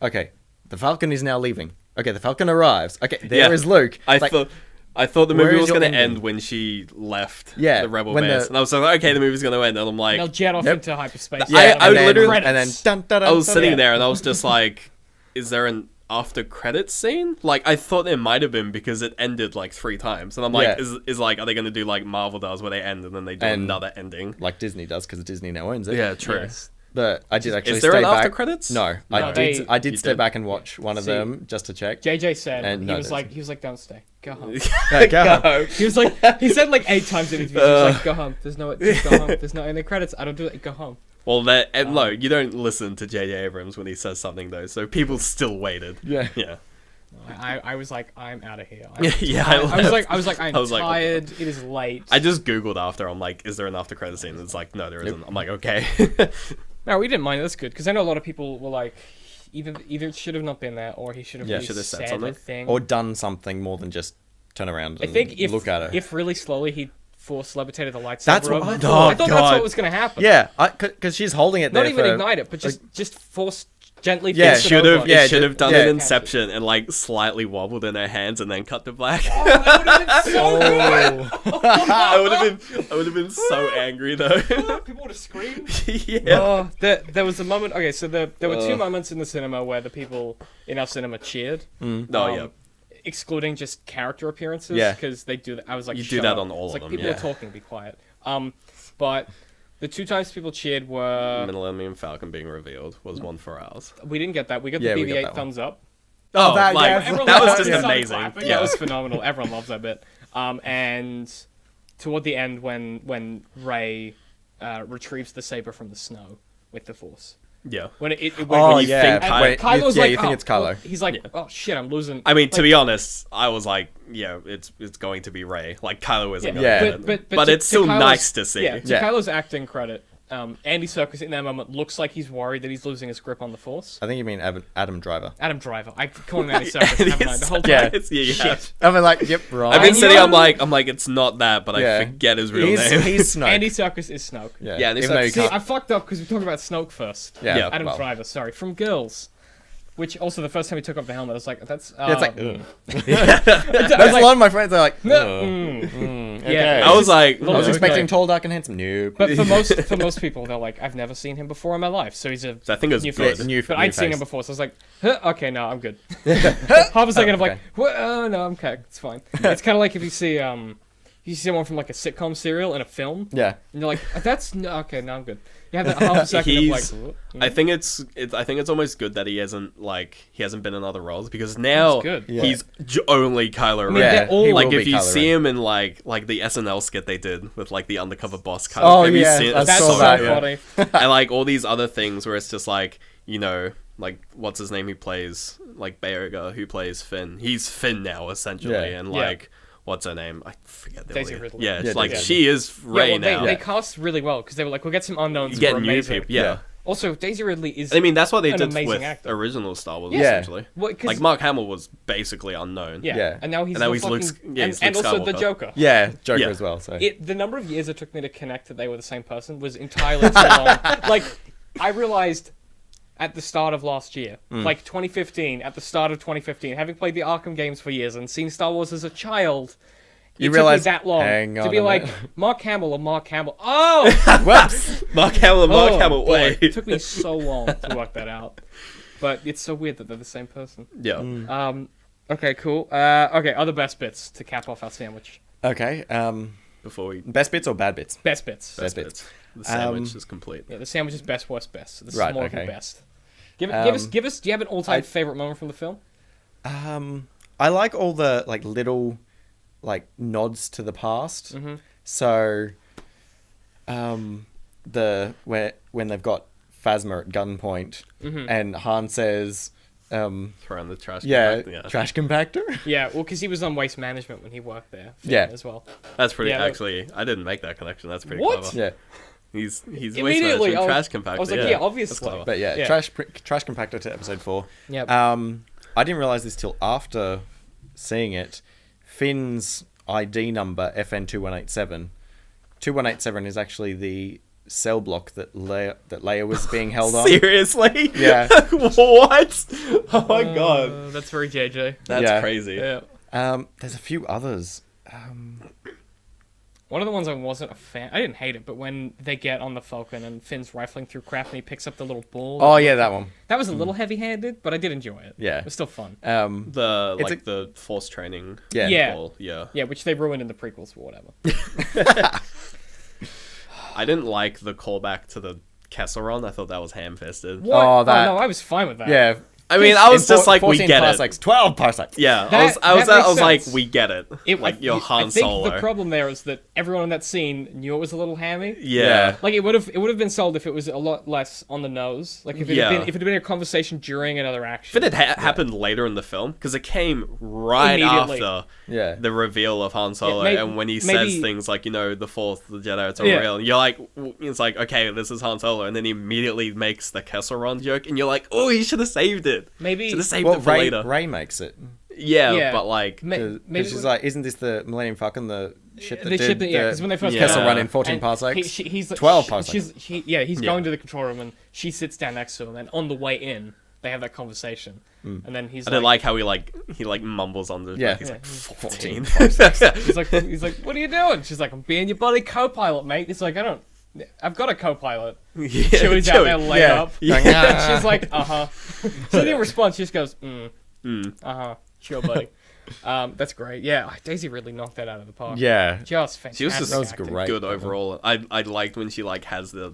Okay, the Falcon is now leaving. Okay, the Falcon arrives. Okay, there is Luke. I It's like, thought the where movie is was your going to ending? end when she left Yeah, the Rebel when base. the- And I was like, okay, the movie's going to end. And I'm like, They'll jet off Yep. into hyperspace. Yeah, I and then, literally- and then dun, dun, dun, I was dun, sitting dun. there and I was just like, is there an after credits scene? Like, I thought there might have been because it ended like 3 times. And I'm like, Yeah. is like, are they going to do like Marvel does where they end and then they do And- another ending? Like Disney does, because Disney now owns it. Yeah, true. Yes. But I did actually Is there stay an back. after credits? No, No, I did. I You did stay did? back and watch one of See, them just to check. JJ said And he no, was there's- like, don't stay, go home. Yeah, go. He was like, he said like 8 times in interviews, he was like, go home. There's no, just go home. There's no ending credits. I don't do it. Go home. Well, and no, you don't listen to J.J. Abrams when he says something though, so people still waited. Yeah. Yeah. I was like, I'm out of here. Yeah, I was left. like, I'm I was like, tired. It is late. I just googled after. I'm like, is there an after credit scene? And it's like, no, there isn't. I'm like, okay. No, we didn't mind it. That's good because I know a lot of people were like, either it should have not been there or he should have Yeah, really should have said said something. a thing. Or done something more than just turn around I and think if look at her. if really slowly he force levitated the lightsaber. That's what over- I I thought. thought Oh, that's what God. was going to happen. Yeah, because she's holding it there Not even for- ignite it, but just force gently. Yeah, force it should have over. yeah, should have done yeah. an Inception and like slightly wobbled in her hands and then cut to black. Oh, that would have been so good. I would have been so angry though. People would have screamed. Yeah. Oh, there was a moment. Okay, so there were 2 moments in the cinema where the people in our cinema cheered. No, yeah. excluding just character appearances, Yeah. because they do that. I was like, You do shut that up. on all It's of like, them, people yeah. are talking, be quiet. But the 2 times people cheered were Millennium Falcon being revealed was one for ours. we didn't get that. We got Yeah, the we got BB-8 that one. thumbs up. Oh, that- like, yeah, Everyone that was loved just it. Started amazing. clapping. Yeah. That was phenomenal. Everyone loves that bit. And toward the end, when Rey retrieves the saber from the snow with the Force, Yeah. when Oh, you yeah. think and Wait, Kylo's you like, think oh, it's Kylo. well, he's like, oh shit, I'm losing. I mean, to Like, be honest, I was like, yeah, it's going to be Rey. Like, Kylo isn't going Yeah. to get it. But to- it's still to Kylo's- nice to see. Yeah, to Yeah. Kylo's acting credit, Andy Serkis in that moment looks like he's worried that he's losing his grip on the Force. I think you mean Adam Driver. Adam Driver. I call him Andy Serkis, haven't I? The whole time. Yeah. Shit. I'm like, yep, right. I've been I sitting. know. I'm like, it's not that, but Yeah. I forget his real he's, name. he's Snoke. Andy Serkis is Snoke. Yeah, Yeah, and he's even though like- you See, can't- I fucked up because we talked about Snoke first. Yeah, Adam well. Driver, sorry, from Girls. Which also the first time he took off the helmet, I was like, that's. Yeah, it's like, mm. ugh. I That's was a like, lot of my friends are like, ugh. mm. Okay. Yeah, I was like, I was Okay. expecting tall, dark, and handsome. Nope. But for most people, they're like, I've never seen him before in my life, so he's a I think it was new good. face. New- but new I'd seen face. him before, so I was like, huh, okay, no, I'm good. Half a second of like, okay. what? No, I'm okay, it's fine. It's kind of like if you see someone from like a sitcom serial in a film, Yeah. and you're like, that's no, okay, no, I'm good. You have that half a second of like, He's- "What?" I think it's almost good that he hasn't been in other roles, because now That's good. Yeah. he's only Kylo Ren. mean, Yeah, they're all- he Like will if be you Kylo see Ren. him in like the SNL skit they did with like the undercover boss Kylo. Oh, have you yeah, seen it? I It's That's saw so that, yeah. funny. and like all these other things where it's just like, you know, like what's his name who plays like Boyega, who plays Finn. He's Finn now essentially, Yeah. and Yeah. like what's her name? I forget. Daisy Ridley. Yeah, it's Yeah, like Daisy she is Rey Yeah, well, now. they cast really well because they were like, we'll get some unknowns. You who get are new amazing. people. Yeah. Also, Daisy Ridley is. I mean, that's what they an did amazing with actor. original Star Wars, Yeah. essentially. Well, 'cause- Like, Mark Hamill was basically unknown. yeah. Yeah. and now he's And now the he's fucking, Luke- yeah, he's and Luke also the Skywalker. Joker. Yeah, Joker Yeah. as well. So The number of years it took me to connect that they were the same person was entirely too long. Like, I realized at the start of last year, like 2015, at the start of 2015, having played the Arkham games for years and seen Star Wars as a child, You it realize- took me that long hang to on be a like, minute. Mark Hamill or Mark Hamill. Oh! whoops. Mark Hamill, Mark Oh, Hamill, boy. wait. It took me so long to work that out. But it's so weird that they're the same person. Yeah. Okay, cool. Okay, other best bits to cap off our sandwich. Okay. Before we Best bits or bad bits? Best bits. Best bits. the sandwich is complete. Yeah, the sandwich is best, worst, best. So this Right, is more of okay. the best. Give us. Do you have an all-time favorite moment from the film? I like all the like little like nods to the past. Mm-hmm. So, when they've got Phasma at gunpoint, Mm-hmm. and Han says, Throw in the trash. "Yeah, compactor, trash compactor." Yeah, well, because he was on waste management when he worked there. Finn, Yeah. as well. That's pretty. Yeah, that- Actually, I didn't make that connection. That's pretty What? clever. Yeah, He's waste Immediately, management, I trash was- compactor. I was like, yeah, yeah, obviously. That's clever. but yeah, Yeah. trash compactor to episode 4. Yep. I didn't realize this till after seeing it. Finn's ID number FN2187. 2187 is actually the cell block that Leia was being held on. Seriously? Yeah. What? Oh my god. That's very JJ. That's Yeah. crazy. Yeah. There's a few others. One of the ones I wasn't a fan. I didn't hate it, but when they get on the Falcon and Finn's rifling through crap and he picks up the little ball. Oh yeah, that one. That was a little heavy-handed, but I did enjoy it. Yeah. It was still fun. The It's like the force training. Yeah. Yeah. ball, yeah. Yeah, which they ruined in the prequels or whatever. I didn't like the callback to the Kessel Run. I thought that was ham-fisted. What? Oh, that- no, I was fine with that. Yeah. I mean, I was In just like, we 14 get parsecs, it. 12 parsecs. Yeah, That I was makes like, sense. we get it. Like you're Han I think Solo. the problem there is that everyone in that scene knew it was a little hammy. Yeah. Like it would have been sold if it was a lot less on the nose. Like if it Yeah. had been a conversation during another action. If it had happened later in the film, because it came right Immediately. after Yeah. the reveal of Han Solo, may- and when he maybe- says things like, you know, the Fourth, the Jedi, it's all Yeah. real, and you're like, it's like, okay, this is Han Solo, and then he immediately makes the Kessel Run joke, and you're like, oh, he should have saved it. Maybe- should have saved Well, it for later. Ray makes it. Yeah, Yeah. but like, Maybe She's like, isn't this the Millennium Falcon, the ship that the did ship that, yeah, the because when they first Kessel Yeah. Run in 14 and parsecs? he's like, 12 sh- parsecs. he's going to the control room and she sits down next to him, and on the way in they have that conversation, and then he's I didn't like how he mumbles under. Yeah. He's like 14. he's like, what are you doing? She's like, I'm being your buddy co-pilot, mate. He's like, I've got a co-pilot. Yeah, Chewie's out there laid yeah. up. Going, And "Ah." she's like, so the response, she just goes, uh-huh, sure, buddy. That's great. Yeah, Daisy really knocked that out of the park. Yeah. Just fantastic. She was just That was acting. great. good overall. I liked when she like has the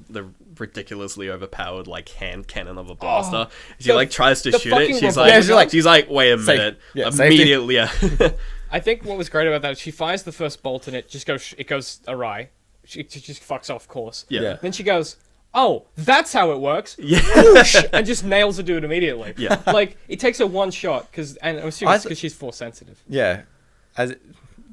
ridiculously overpowered like hand cannon of a blaster. She the- like tries to the shoot fucking it. She's revolver like, gun. she's like, wait a Safe. minute. Yeah, safety. Immediately, yeah. I think what was great about that is she fires the first bolt and it goes awry. She just fucks off course. Yeah. Yeah. Then she goes, "Oh, that's how it works," Yeah. and just nails the dude immediately. Yeah. Like it takes her one shot and I'm assuming I it's th- because she's force sensitive. Yeah.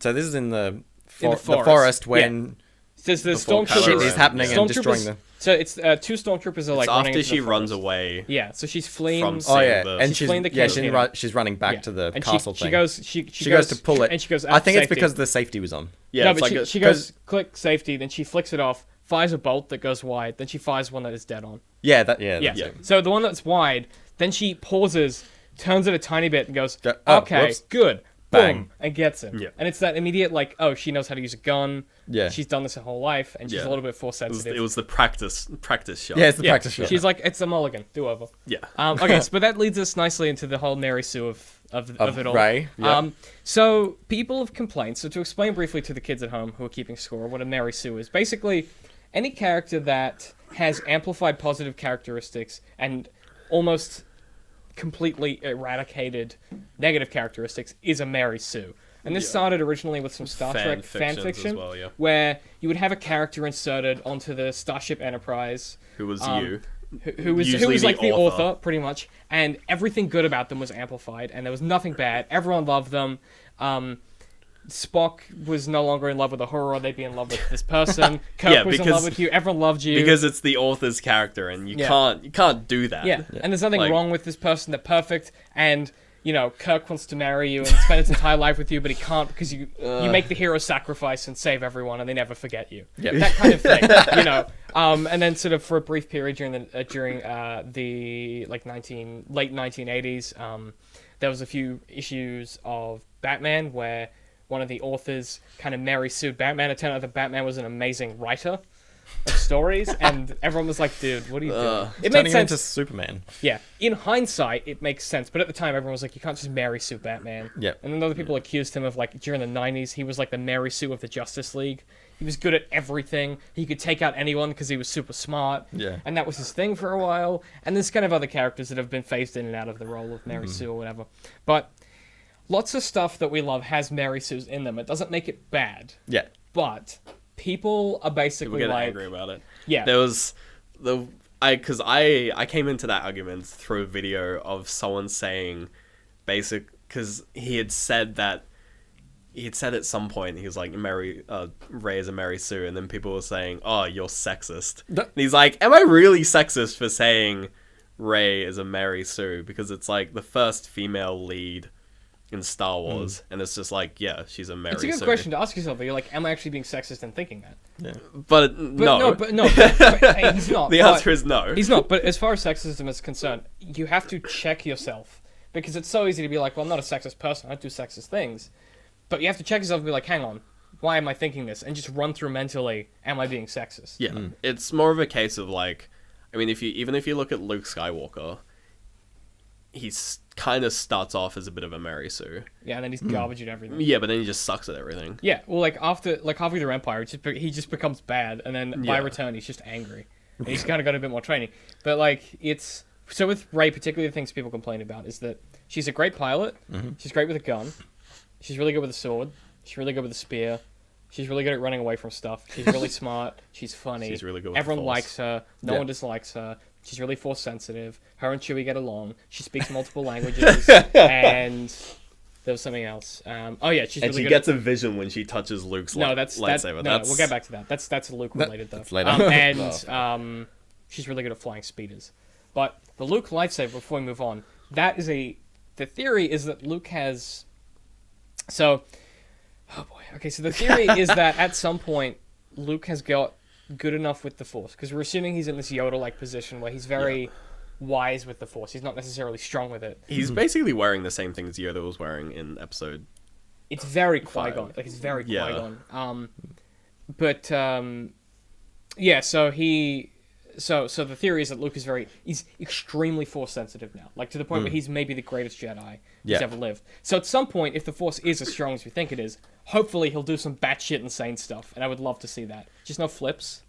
So this is in the forest. forest when There's the Before stormtroopers. shit Kylo is Ren, happening yeah. and destroying Stormtroopers- them. So it's two stormtroopers are like It's running after into she the runs forest. away. Yeah, so she's fleeing. From Oh yeah, the- and She's fleeing the cannon. she's running back Yeah. to the and castle she thing. goes. She goes to pull it, and she goes. I think it's safety. because the safety was on. Yeah, no, it's but like she goes click safety. Then she flicks it off, fires a bolt that goes wide. Then she fires one that is dead on. Yeah, Yeah. that's it. So the one that's wide, then she pauses, turns it a tiny bit, and goes, Oh, "Okay, whoops. good." Bang. Boom, and gets him. Yeah. And it's that immediate like, oh, she knows how to use a gun. Yeah. She's done this her whole life, and she's Yeah. a little bit force it sensitive. was the practice shot. Yeah, it's the Yeah, practice shot. She's like, it's a mulligan. Do over. Yeah. Okay, but that leads us nicely into the whole Mary Sue of it all. Rey, yeah. So people have complained. So to explain briefly to the kids at home who are keeping score, what a Mary Sue is basically any character that has amplified positive characteristics and almost completely eradicated negative characteristics is a Mary Sue. And this started originally with some Star Fan Trek fan fictions as fiction, well, yeah. where you would have a character inserted onto the Starship Enterprise, Who was Um, you? who was Usually like the the author. author, pretty much, and everything good about them was amplified, and there was nothing bad. Everyone loved them. Spock was no longer in love with Uhura; they'd be in love with this person. Kirk Yeah, was in because- love with you. Everyone loved you. Because it's the author's character, and you Yeah. can't do that. yeah, and there's nothing Like- wrong with this person. They're perfect, and you know Kirk wants to marry you and spend his entire life with you, but he can't because you make the hero sacrifice and save everyone, and they never forget you. Yeah. That kind of thing, you know. And then sort of for a brief period during the like late 1980s, there was a few issues of Batman where one of the authors kind of Mary sued Batman. It turned out that Batman was an amazing writer of stories, and everyone was like, "Dude, what are you doing?" It made Turning him sense. into Superman. Yeah, in hindsight, it makes sense. But at the time, everyone was like, "You can't just Mary Sue Batman." Yep. And then other people accused him of like during the '90s, he was like the Mary Sue of the Justice League. He was good at everything. He could take out anyone because he was super smart. Yeah. And that was his thing for a while. And there's kind of other characters that have been phased in and out of the role of Mary Sue or whatever. But lots of stuff that we love has Mary Sues in them. It doesn't make it bad. Yeah. But people are People basically get like, angry about it. yeah, There was I came into that argument through a video of someone saying because he had said at some point he was like Ray is a Mary Sue, and then people were saying, "Oh, you're sexist." And he's like, "Am I really sexist for saying Ray is a Mary Sue? Because it's like the first female lead in Star Wars, and it's just like, yeah, she's a Mary Sue." it's a good question to ask yourself. You're like, am I actually being sexist in thinking that? But But no, hey, he's not. the but- answer is no. He's not, but as far as sexism is concerned, you have to check yourself. Because it's so easy to be like, well, I'm not a sexist person, I do sexist things. But you have to check yourself and be like, hang on, why am I thinking this? And just run through mentally, am I being sexist? Yeah, it's more of a case of like, I mean, if you look at Luke Skywalker, he's kind of starts off as a bit of a Mary Sue. Yeah, and then he's garbage at everything. Yeah, but then he just sucks at everything. Yeah, well, like after halfway through Empire, he just becomes bad, and then by Yeah. Return, he's just angry. And he's kind of got a bit more training. But like, it's so with Rey, particularly the things people complain about is that she's a great pilot. She's great with a gun. She's really good with a sword. She's really good with a spear. She's really good at running away from stuff. She's really smart. She's funny. She's really good with the Everyone Force. likes her. No one dislikes her. She's really force sensitive. Her and Chewie get along. She speaks multiple languages. And there was something else. Oh yeah, she's And really she good. gets a vision when she touches Luke's lightsaber. No, we'll get back to that. That's Luke related though. that's later. And she's really good at flying speeders. But the Luke lightsaber, before we move on, the theory is that Luke has. So, oh boy. Okay, so the theory is that at some point Luke has got good enough with the Force, because we're assuming he's in this Yoda-like position where he's very wise with the Force. He's not necessarily strong with it. He's basically wearing the same things Yoda was wearing in episode. It's very Qui-Gon. Like, it's very Yeah. Qui-Gon. Yeah, so he... So the theory is that Luke is he's extremely Force sensitive now, like to the point where he's maybe the greatest Jedi who's ever lived. So at some point, if the Force is as strong as we think it is, hopefully he'll do some batshit insane stuff, and I would love to see that. Just no flips.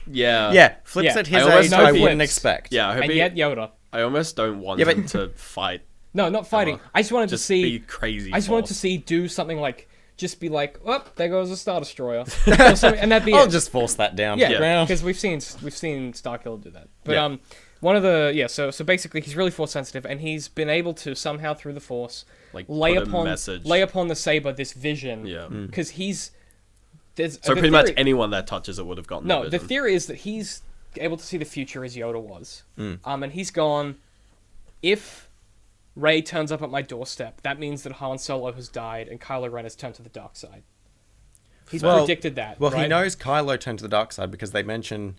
Yeah. Yeah, flips Yeah. at his I almost age, hope I he- wouldn't expect. Yeah, I hope And he- yet Yoda. I almost don't want Yeah, but- him to fight. No, not fighting. I just wanted to Just be see. crazy. I just wanted to Force. see do something like just be like, oh, there goes a Star Destroyer, or something, and that'd be I'll it. just force that down. Yeah, because we've seen Starkiller do that. But Yeah. one of the so basically he's really Force sensitive, and he's been able to somehow through the Force Like, lay put a upon message. the saber this vision. Yeah. because he's there's So the pretty much theory- anyone that touches it would have gotten No, the the vision. theory is that he's able to see the future as Yoda was. And he's gone, if Rey turns up at my doorstep, that means that Han Solo has died and Kylo Ren has turned to the dark side. He's predicted that. Well, right? he knows Kylo turned to the dark side because they mention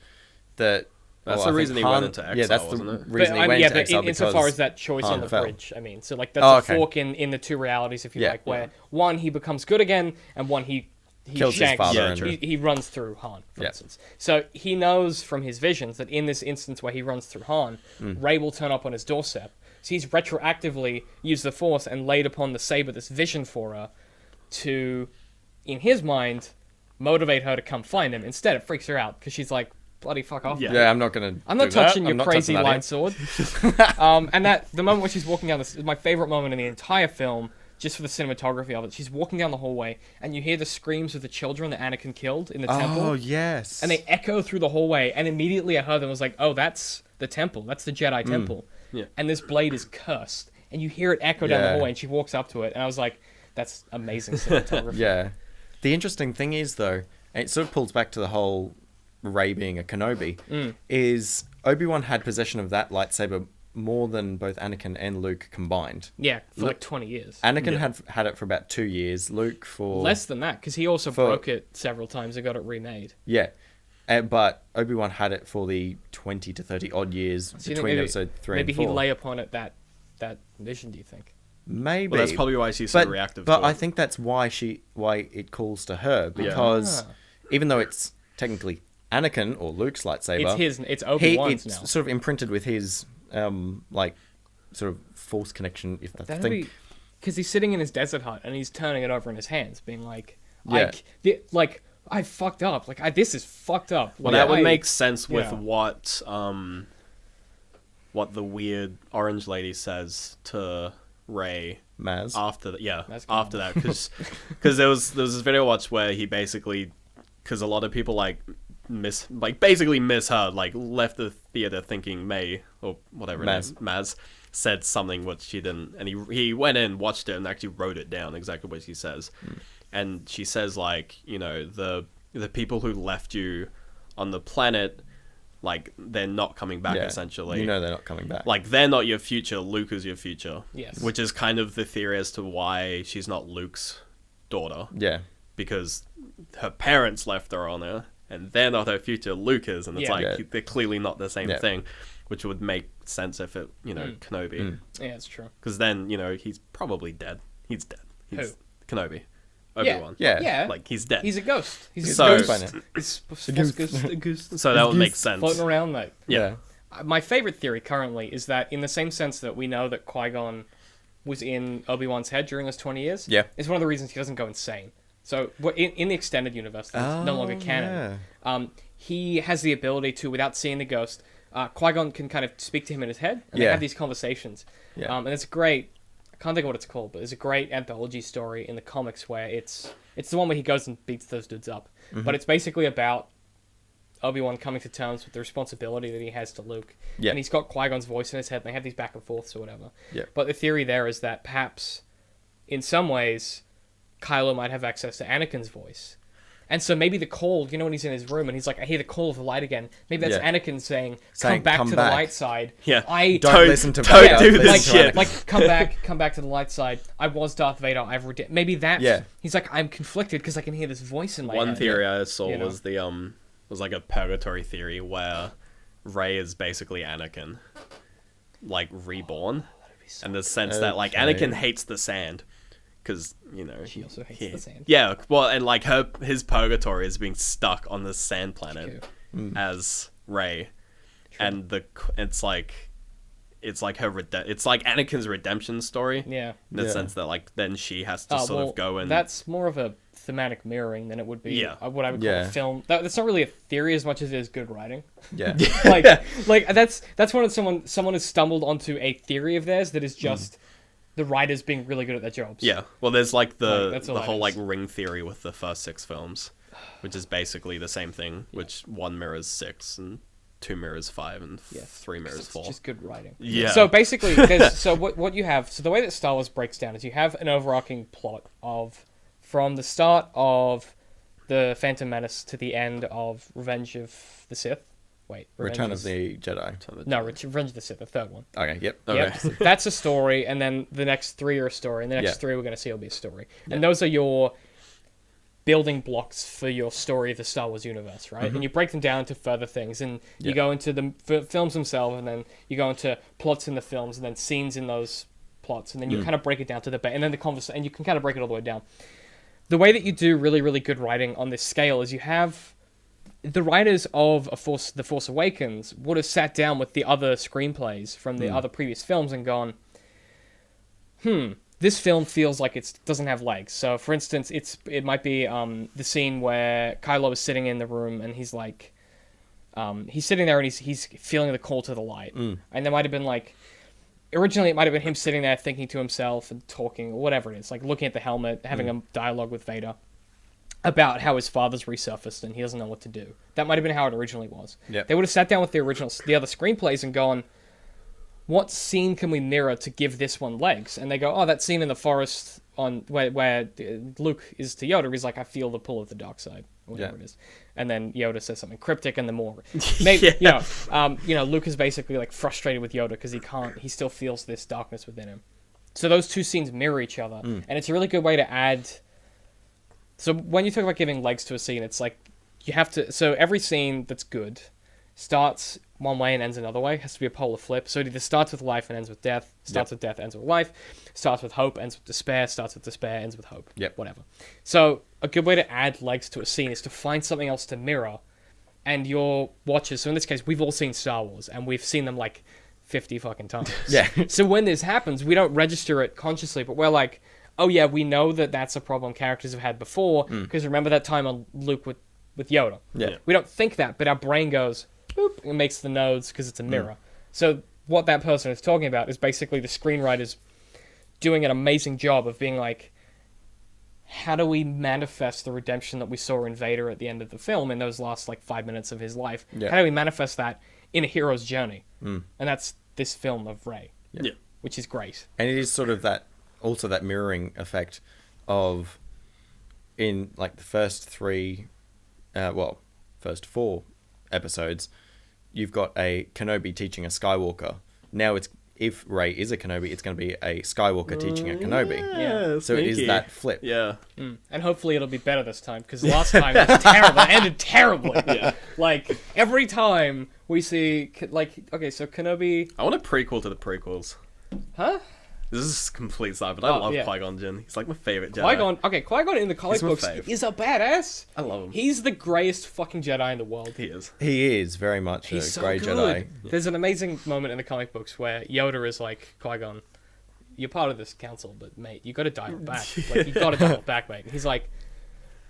that. That's well, the I think reason he Han- went into exile, Yeah, that's the wasn't it? reason But, he went yeah, into but exile insofar because as that choice Han on the fell. bridge, I mean, so like that's Oh, a okay. fork in the two realities, if you Yeah. like, where one he becomes good again, and one he Kills his shanks, father Yeah, and- true. he runs through Han, for Yeah. instance. So he knows from his visions that in this instance where he runs through Han, Rey will turn up on his doorstep. So he's retroactively used the Force and laid upon the saber this vision for her to, in his mind, motivate her to come find him. Instead, it freaks her out because she's like, bloody fuck off. Yeah. Yeah, I'm not gonna. I'm not do that. touching your I'm not crazy touching that line here. sword. And that the moment when she's walking down this is my favorite moment in the entire film, just for the cinematography of it. She's walking down the hallway, and you hear the screams of the children that Anakin killed in the temple. Oh yes. And they echo through the hallway, and immediately I heard them and was like, oh, that's the temple. That's the Jedi temple. Yeah. And this blade is cursed. And you hear it echo down the Yeah. hallway, and she walks up to it, and I was like, that's amazing cinematography. Yeah. The interesting thing is, though, and it sort of pulls back to the whole Rey being a Kenobi, is Obi-Wan had possession of that lightsaber more than both Anakin and Luke combined. Yeah, for like 20 years. Anakin had it for about 2 years. Luke for Less than that, because he also For- broke it several times and got it remade. Yeah. But Obi-Wan had it for the 20 to 30 odd years So you think between episode 3 maybe and 4. he'd lay upon it that vision, do you think? Maybe. Well, that's probably why she's so but, reactive But to I it. think that's why it calls to her, because even though it's technically Anakin or Luke's lightsaber, It's Obi-Wan's it's now. sort of imprinted with his like sort of Force connection, if that's the That'd thing. be because he's sitting in his desert hut and he's turning it over in his hands, being like, Yeah. I fucked up. This is fucked up. Well, Like, that would I- make sense with yeah. what the weird orange lady says to Rey Maz. after that. Yeah, That's good. after that, because there was this video I watched where he basically, because a lot of people basically misheard, like left the theater thinking May or whatever it is, Maz said something which she didn't, and he went in, watched it, and actually wrote it down exactly what she says. And she says, like, you know, the people who left you on the planet, like, they're not coming back, Yeah. essentially. You know they're not coming back. Like, they're not your future, Luke is your future. Yes. Which is kind of the theory as to why she's not Luke's daughter. Yeah. Because her parents left her on her, and they're not her future, Luke is. And it's Yeah. like, Yeah. they're clearly not the same Yeah. thing. Which would make sense if it, Kenobi. Yeah, it's true. Because then, he's probably dead. He's dead. He's Who? Kenobi. Obi-Wan. Yeah. Yeah. Like, he's dead. He's a ghost. He's a So- ghost. by now. He's a ghost. So that would make sense. Floating around, mate. Yeah. My favorite theory currently is that in the same sense that we know that Qui-Gon was in Obi-Wan's head during those 20 years, Yeah. it's one of the reasons he doesn't go insane. So in the extended universe, that's no longer canon. He has the ability to, without seeing the ghost, Qui-Gon can kind of speak to him in his head, and they Yeah. have these conversations. Yeah. And it's a great, I can't think of what it's called, but there's a great anthology story in the comics where it's the one where he goes and beats those dudes up. Mm-hmm. But it's basically about Obi-Wan coming to terms with the responsibility that he has to Luke. Yeah. And he's got Qui-Gon's voice in his head, and they have these back and forths or whatever. Yeah. But the theory there is that perhaps, in some ways, Kylo might have access to Anakin's voice. And so maybe the call, when he's in his room and he's like, I hear the call of the light again. Maybe that's Yeah. Anakin saying, Saying, come back "Come to back." the light side. Yeah. Don't listen to don't Vader, do listen this to shit. Anakin. Like, come back to the light side. I was Darth Vader. I've maybe that's. Yeah. He's like, I'm conflicted because I can hear this voice in my head. One theory I saw You know? was was like a purgatory theory where Rey is basically Anakin, like reborn, in the sense that like Okay. Anakin hates the sand, because She also hates the sand. Yeah, well, and like his purgatory is being stuck on the sand planet Chiku. as Rey, and it's like it's like Anakin's redemption story. Yeah. In the Yeah. sense that like then she has to sort of go and That's more of a thematic mirroring than it would be what I would call Yeah. a film. That's not really a theory as much as it is good writing. Yeah. Like that's when someone has stumbled onto a theory of theirs that is just the writers being really good at their jobs. Yeah, well, there's like that's the all that whole like is. ring theory with the first 6 films, which is basically the same thing, which 1 mirrors 6 and 2 mirrors 5 and 3 mirrors It's 4. just good writing. Yeah. So basically, what you have. So the way that Star Wars breaks down is you have an overarching plot of from the start of the Phantom Menace to the end of Revenge of the Sith. Wait, Return of the Jedi. No, Revenge of the Sith, the third one. Okay, yep. Yep. That's a story, and then the next 3 are a story, and the next Yeah. 3 we're going to see will be a story. And those are your building blocks for your story of the Star Wars universe, right? And you break them down into further things, and you go into the films themselves, and then you go into plots in the films, and then scenes in those plots, and then you kind of break it down to and then the conversation, and you can kind of break it all the way down. The way that you do really, really good writing on this scale is you have the writers of The Force Awakens would have sat down with the other screenplays from the other previous films and gone, this film feels like it doesn't have legs. So, for instance, it might be the scene where Kylo is sitting in the room and he's like, he's sitting there and he's feeling the call to the light. And there might have been like, originally it might have been him sitting there thinking to himself and talking or whatever it is, like looking at the helmet, having a dialogue with Vader about how his father's resurfaced and he doesn't know what to do. That might have been how it originally was. Yep. They would have sat down with the other screenplays and gone, what scene can we mirror to give this one legs? And they go, oh, that scene in the forest on where Luke is to Yoda. He's like, I feel the pull of the dark side, or whatever it is. And then Yoda says something cryptic, and the more, maybe, Luke is basically like frustrated with Yoda because he still feels this darkness within him. So those two scenes mirror each other, and it's a really good way to add. So when you talk about giving legs to a scene, it's like you have to. So every scene that's good starts one way and ends another way. It has to be a polar flip. So it either starts with life and ends with death. Starts with death, ends with life. Starts with hope, ends with despair. Starts with despair, ends with hope. Yep. Whatever. So a good way to add legs to a scene is to find something else to mirror. And your watchers, so in this case, we've all seen Star Wars, and we've seen them like 50 fucking times. Yeah. So when this happens, we don't register it consciously, but we're like, oh yeah, we know that that's a problem characters have had before, because remember that time on Luke with Yoda. Yeah. We don't think that, but our brain goes, boop, and makes the nodes because it's a mirror. So what that person is talking about is basically the screenwriters doing an amazing job of being like, how do we manifest the redemption that we saw in Vader at the end of the film in those last like 5 minutes of his life? Yeah. How do we manifest that in a hero's journey? And that's this film of Rey, Yeah. which is great. And it is sort of that mirroring effect of in like the first first 4 episodes, you've got a Kenobi teaching a Skywalker. Now if Rey is a Kenobi, it's going to be a Skywalker teaching a Kenobi. Yeah. So it is that flip. Yeah. And hopefully it'll be better this time, because last time it was terrible. It ended terribly. Yeah. Like, every time we see, like, okay, so Kenobi... I want a prequel to the prequels. Huh? This is complete side, but I love yeah. Qui-Gon Jinn. He's like my favorite Jedi. Qui-Gon in the comic He's my books fave. is a badass. I love him. He's the greyest fucking Jedi in the world. He is. He is very much He's a so grey good. Jedi. There's an amazing moment in the comic books where Yoda is like, Qui-Gon, you're part of this council, but mate, you got to dial it back. Like, you got to dial it back, mate. And he's like,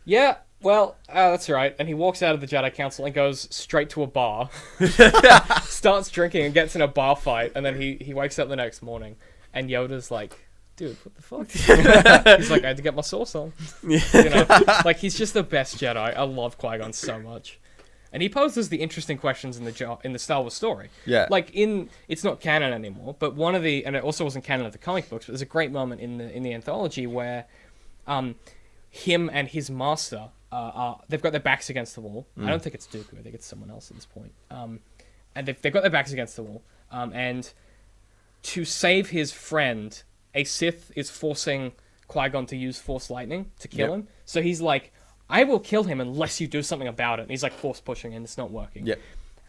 yeah, well, that's right. And he walks out of the Jedi Council and goes straight to a bar, starts drinking and gets in a bar fight, and then he wakes up the next morning, and Yoda's like, dude, what the fuck? He's like, I had to get my sauce on. You know, like, he's just the best Jedi. I love Qui-Gon so much. And he poses the interesting questions in the Star Wars story. Yeah. Like, it's not canon anymore, but and it also wasn't canon of the comic books, but there's a great moment in the anthology where him and his master they've got their backs against the wall. I don't think it's Dooku. I think it's someone else at this point. And they've got their backs against the wall. And to save his friend, a Sith is forcing Qui-Gon to use Force Lightning to kill him. So he's like, I will kill him unless you do something about it. And he's like force pushing and it's not working. Yep.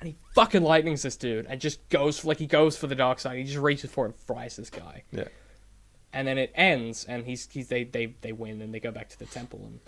And he fucking lightnings this dude and just goes for the dark side. He just reaches for it and fries this guy. Yeah. And then it ends and they win and they go back to the temple and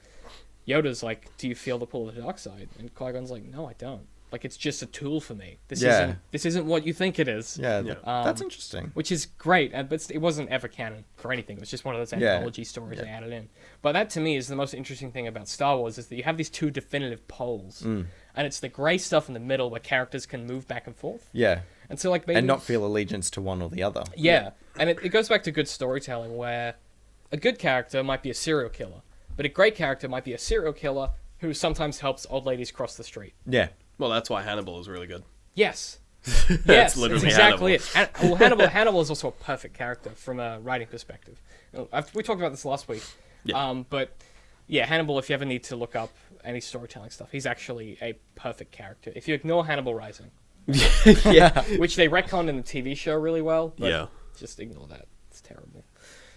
Yoda's like, do you feel the pull of the dark side? And Qui-Gon's like, no, I don't. Like it's just a tool for me. Yeah. This isn't what you think it is. Yeah, Yeah. that's interesting. Which is great, but it wasn't ever canon for anything. It was just one of those anthology stories they added in. But that to me is the most interesting thing about Star Wars is that you have these two definitive poles, and it's the grey stuff in the middle where characters can move back and forth. Yeah. And so like maybe And not feel allegiance to one or the other. Yeah, and it goes back to good storytelling where a good character might be a serial killer, but a great character might be a serial killer who sometimes helps old ladies cross the street. Yeah. Well, that's why Hannibal is really good. Yes. Yes, that's literally exactly it. Well, Hannibal is also a perfect character from a writing perspective. We talked about this last week. Yeah. But yeah, Hannibal, if you ever need to look up any storytelling stuff, he's actually a perfect character. If you ignore Hannibal Rising, Yeah. which they retconned in the TV show really well, but Yeah. just ignore that. It's terrible.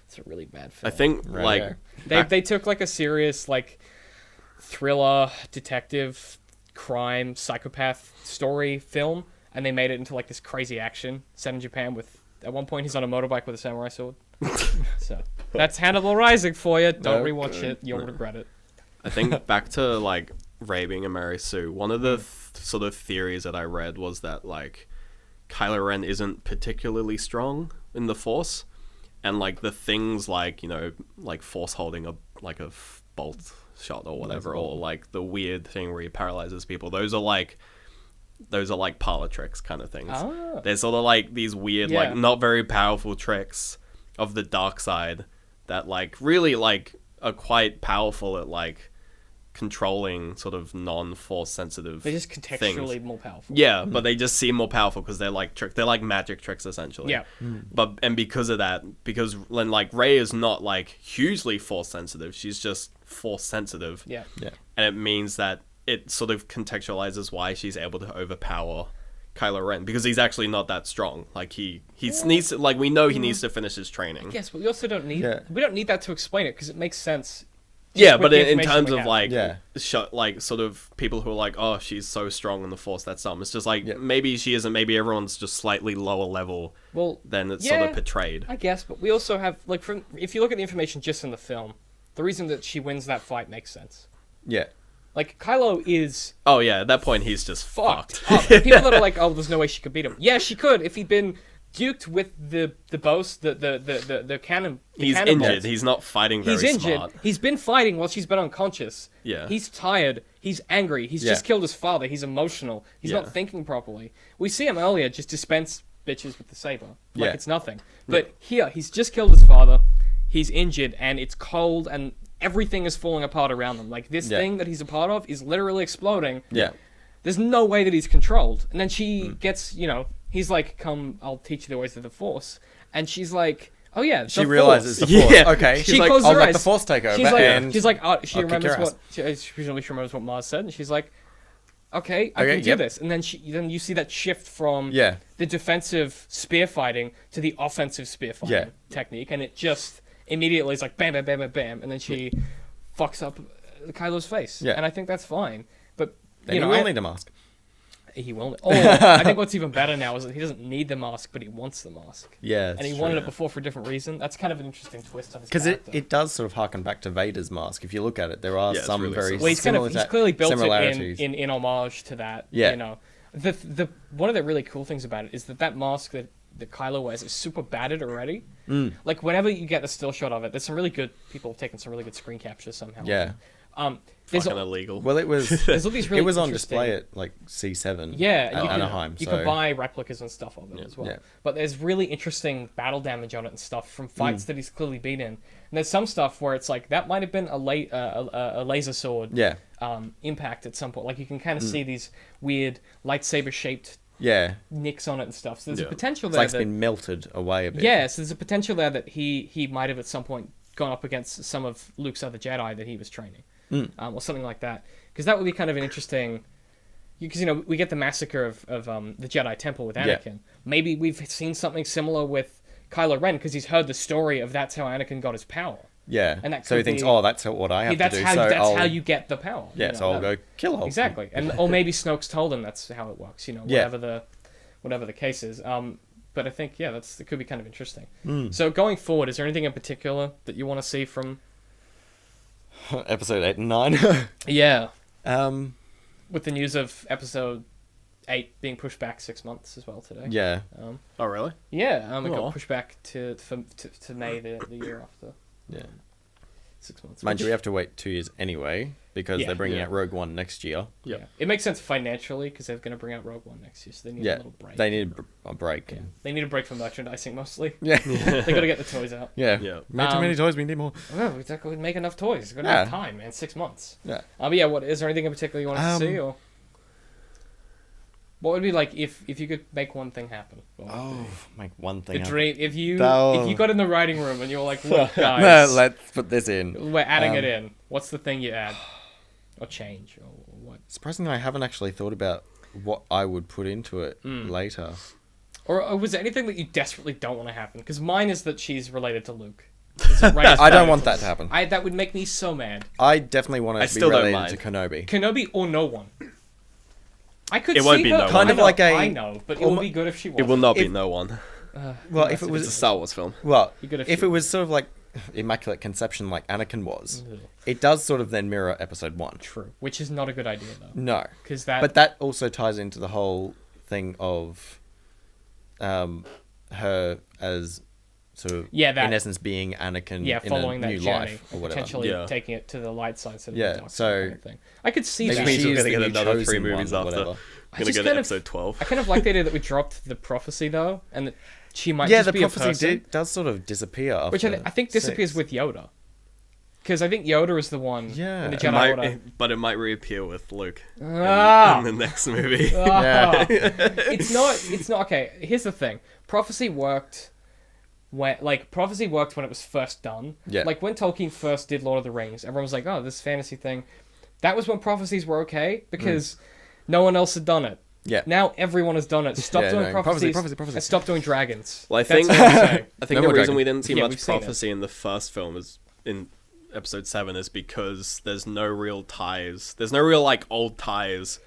It's a really bad film. I think, Right. They took like a serious like thriller, detective, crime, psychopath story film, and they made it into like this crazy action set in Japan with at one point he's on a motorbike with a samurai sword. So that's Hannibal Rising for you. Don't rewatch it. You'll regret it. I think back to like Rey being a Mary Sue. One of the sort of theories that I read was that like Kylo Ren isn't particularly strong in the Force, and like the things like like Force holding a bolt shot or whatever, or like the weird thing where he paralyzes people. Those are like parlor tricks kind of things. Ah. They're sort of like these weird, like not very powerful tricks of the dark side that like really like are quite powerful at like controlling sort of non-force sensitive They're just contextually things. more powerful. Yeah, but they just seem more powerful because they're like they're like magic tricks essentially. Yeah. And because of that, because when like Rey is not like hugely force sensitive, she's just force sensitive. Yeah. Yeah. And it means that it sort of contextualizes why she's able to overpower Kylo Ren, because he's actually not that strong. Like he needs to, like we know he needs to finish his training. Yes, but we also don't need we don't need that to explain it because it makes sense. Yeah, with but the in information terms we of have. like, like sort of people who are like, oh, she's so strong in the Force, that's dumb. It's just like maybe she isn't. Maybe everyone's just slightly lower level than it's sort of portrayed. I guess, but we also have like if you look at the information just in the film, the reason that she wins that fight makes sense. Yeah. Like Kylo is Oh yeah, at that point he's just fucked. up. People that are like, oh, there's no way she could beat him. Yeah, she could if he'd been duked with the bows, the cannon. He's cannonballs. injured. He's not fighting very He's injured. smart. He's been fighting while she's been unconscious. Yeah. He's tired. He's angry. He's just killed his father. He's emotional. He's Yeah. not thinking properly. We see him earlier just dispense bitches with the saber. Like Yeah. it's nothing. But here, he's just killed his father. He's injured and it's cold and everything is falling apart around him. Like this thing that he's a part of is literally exploding. Yeah. There's no way that he's controlled. And then she gets, he's like, come, I'll teach you the ways of the Force. And she's like, oh yeah, She realizes the Force. Yeah. Okay. She I'll closes her let eyes. the Force take over. She's like, and she I'll kick remembers your what, presumably she remembers what Mars said. And she's like, okay, I Okay, can do yep. this. And then then you see that shift from the defensive spear fighting to the offensive spear fighting technique. And it just immediately is like, bam, bam, bam, bam, bam. And then she fucks up Kylo's face. Yeah. And I think that's fine. But, then you will need a mask. He will. Oh, I think what's even better now is that he doesn't need the mask, but he wants the mask. Yeah. And he wanted it before for a different reason. That's kind of an interesting twist on his Because character. it does sort of harken back to Vader's mask. If you look at it, there are Yeah, it's some really very similar. Well, he's clearly built similarities. it in homage to that. Yeah. You know, the one of the really cool things about it is that mask that Kylo wears is super battered already. Like whenever you get a still shot of it, there's some really good people have taken some really good screen captures somehow. Yeah. There's Fucking illegal. Well, it was. there's all these really it was on interesting- display at like C7. Yeah, at you can, Anaheim. you so can buy replicas and stuff of it as well. Yeah. But there's really interesting battle damage on it and stuff from fights that he's clearly been in. And there's some stuff where it's like that might have been a laser sword Yeah. impact at some point. Like you can kind of see these weird lightsaber shaped Yeah. nicks on it and stuff. So there's a Yeah. potential It's there like it's that been melted away a bit. yeah, so there's a potential there that he might have at some point gone up against some of Luke's other Jedi that he was training, or something like that. Because that would be kind of an interesting. Because we get the massacre of the Jedi Temple with Anakin. Yeah. Maybe we've seen something similar with Kylo Ren because he's heard the story of that's how Anakin got his power. Yeah. And that so he could thinks, be- oh, that's what I have that's to do. how so that's I'll, how you get the power. Yeah. So I'll that- go kill Hulk. Exactly, and or maybe Snoke's told him that's how it works. Yeah. Whatever the case is. But I think it could be kind of interesting. So going forward, is there anything in particular that you want to see from? Episode 8 and 9. Yeah, um. with the news of episode 8 being pushed back 6 months as well today. Yeah. Oh, really? Yeah, it Aw. got pushed back to May the year after. Yeah. 6 months. Mind you, which- we have to wait 2 years anyway because Yeah. they're bringing Yeah. out Rogue One next year. Yeah. It makes sense financially because they're going to bring out Rogue One next year, so they need a Yeah, little break. they need a break. Yeah. They need a break from merchandising mostly. Yeah. They got to get the toys out. Yeah. Yeah. Made too many Um, toys. We need more. Well, we could make enough toys. We're going to Yeah. have time, man. 6 months. Yeah. But yeah, what is there anything in particular you wanted to see, Um, or what would be like if you could make one thing happen? What would it Oh, be? make one the thing. dream. If you Oh. got in the writing room and you're like, look, No, guys, let's put this in. we're adding it Um, in. What's the thing you add, or change, or what? Surprisingly, I haven't actually thought about what I would put into it Hmm. later. Or was there anything that you desperately don't want to happen? Because mine is that she's related to Luke. Is it Rey's I don't related want to that Luke? to happen. That would make me so mad. I definitely want I it to be still don't related to Kenobi. Kenobi or no one. I could It see won't be her. no I one. Kind of know, like a- I know, but it would be good if she was. It will not be If- no one. Well, if it It's a was Star Wars film. well, You gotta if feel- it was sort of like Immaculate Conception, like Anakin was, Ugh. it does sort of then mirror Episode 1. True, which is not a good idea though. No, Because that. but that also ties into the whole thing of her as sort of Yeah, that- in essence being Anakin yeah, in following a that new journey, life or whatever. potentially Yeah. taking it to the light side instead of Yeah, the dark so- side kind of thing. I could see Maybe that. Which means she we're is gonna the get new another 3 chosen movies one or after. whatever. I Gonna just go to kind of- episode 12. I kind of like the idea that we dropped the prophecy though, and that she might Yeah, just the be prophecy a person, does sort of disappear. which after I think disappears 6. with Yoda. Because I think Yoda is the one Yeah. in the It Jedi Order. But it might reappear with Luke Ah! in the next movie. Ah! It's not okay. Here's the thing. Prophecy worked when it was first done. Yeah. Like when Tolkien first did Lord of the Rings, everyone was like, "Oh, this fantasy thing." That was when prophecies were okay because no one else had done it. Yeah. Now everyone has done it. Stop Yeah, doing no, prophecies prophecy. and stop doing dragons. Well, I That's think all I'm saying. I think No the more reason dragon. we didn't see Yeah, much we've seen it. prophecy in the first film is in episode 7 is because there's no real ties. There's no real like old ties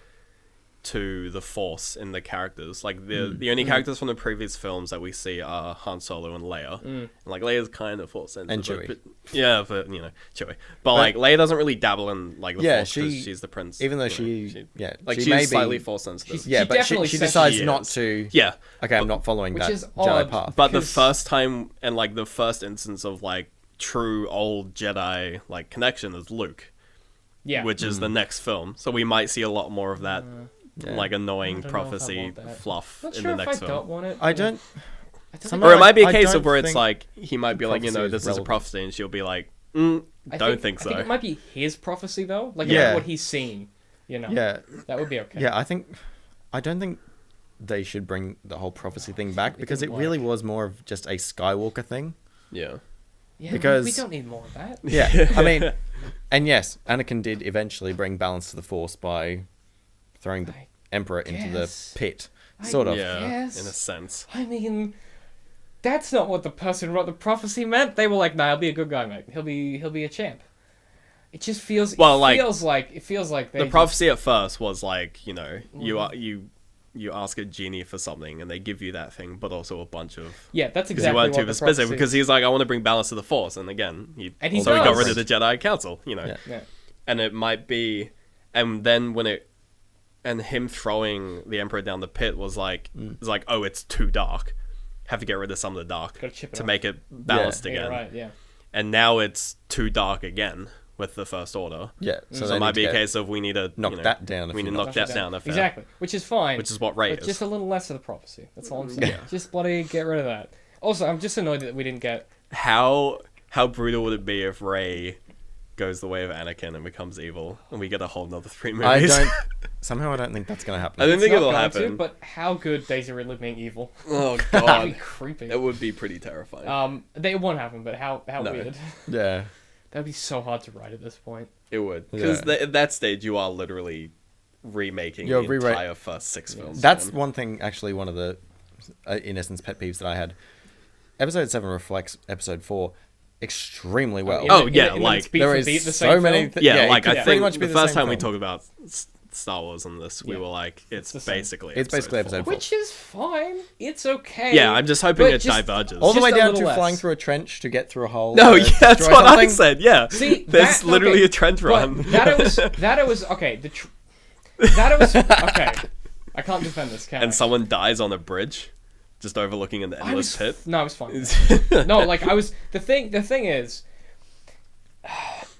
to the Force in the characters. Like the only characters from the previous films that we see are Han Solo and Leia. And like Leia's kind of Force sensitive. And Chewie. But, yeah, but you know, Chewie. But like Leia doesn't really dabble in like the Yeah, Force because she- she's the prince. even though you know, she- yeah, like she she's may be- slightly Force sensitive. She's- Yeah, She but definitely she says decides she not is. to. Yeah. Okay, I'm not following Which that is Jedi odd. path. But the Because- first time and like the first instance of like true old Jedi like connection is Luke, Yeah. which is the next film. So we might see a lot more of that Yeah. like I annoying don't know if I prophecy want that. fluff Not in sure the if next I film. don't want it. I don't. I don't Somehow Or it might be a I case of don't where it's think like he might be like, you know, prophecy this is is a relevant. prophecy, and she'll be like, I don't think so. I think it might be his prophecy though, like Yeah. about what he's seen. You know. Yeah, That would be okay. yeah. I don't think they should bring the whole prophecy thing back because it didn't really work. was more of just a Skywalker thing. Yeah. Yeah, Because- we don't need more of that. Yeah, I mean, and yes, Anakin did eventually bring balance to the Force by throwing the I Emperor into the guess. pit, sort of. Yeah, Yes. in a sense. I mean, that's not what the person who wrote the prophecy meant. They were like, "Nah, he'll be a good guy, mate. He'll be a champ." It just feels. Well, it like- feels like they The just- prophecy at first was like, you know, you ask a genie for something and they give you that thing, but also a bunch of. Yeah, that's Because exactly you weren't what too the specific. prophecy- Because he's like, I want to bring balance to the Force, and again, And he so he got does. rid of the Jedi Council, you know. Yeah. Yeah. And it might be, and then when it, and him throwing the Emperor down the pit was like, it's like, oh, it's too dark. Have to get rid of some of the dark Gotta chip it to off. make it balanced Yeah, again. right. Yeah. And now it's too dark again with the First Order. Yeah, So they it might need be to a get- case of we need to knock you know, that down a We few need to knock notches. that down a fair. Exactly, which is fine. Which is what Rey but is. just a little less of the prophecy. That's all I'm saying. Yeah. Just bloody get rid of that. Also, I'm just annoyed that we didn't get. How brutal would it be if Rey goes the way of Anakin and becomes evil, and we get a whole nother 3 movies? I don't. Somehow, I don't think that's gonna happen. I don't It's think not it'll going happen. to, but how good Daisy Ridley being evil? Oh That'd be god, creepy. it would be pretty terrifying. It won't happen, but how No. weird. Yeah, That'd be so hard to write at this point. It would, because Yeah. at that stage you are literally remaking You're the rewrite- entire first 6 films. that's man. one thing. Actually, one of the, in essence, pet peeves that I had. Episode 7 reflects Episode 4 extremely well. In Oh, the- yeah, in the like, beat there for is beat, the so same many. film. Yeah, it like could I pretty think much be the first same time we film. talked about Star Wars on this, we Yeah. were like, it's the same. basically It's basically episode 4. Which is fine. It's okay. Yeah, I'm just hoping But it just- diverges. all the just way a down little to less. flying through a trench to get through a hole. No, to yeah, that's destroy what I something. said. Yeah, See, there's that- literally okay, a trench run. But that it was okay. That it was okay. I can't defend this, can I? and someone dies on a bridge, just overlooking an endless pit. No, I was fine. with that. No, like I was. The thing is,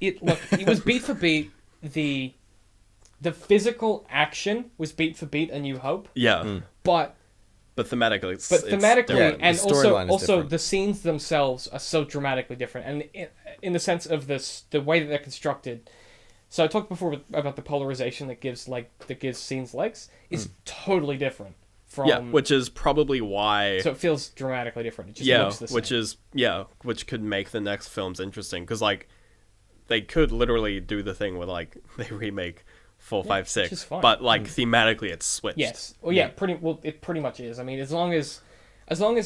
it was beat for beat. The physical action was beat for beat A New Hope, Yeah, but thematically, thematically, and the storyline is also different. the scenes themselves are so dramatically different, and in the sense of the way that they're constructed. So I talked before about the polarization that gives scenes legs is totally different from which is probably why. So it feels dramatically different. It just looks the same. Which could make the next films interesting because like they could literally do the thing where like they remake 4, 5, 6, which is fine. but like thematically it's switched. Yes. Well, it pretty much is. I mean, as long as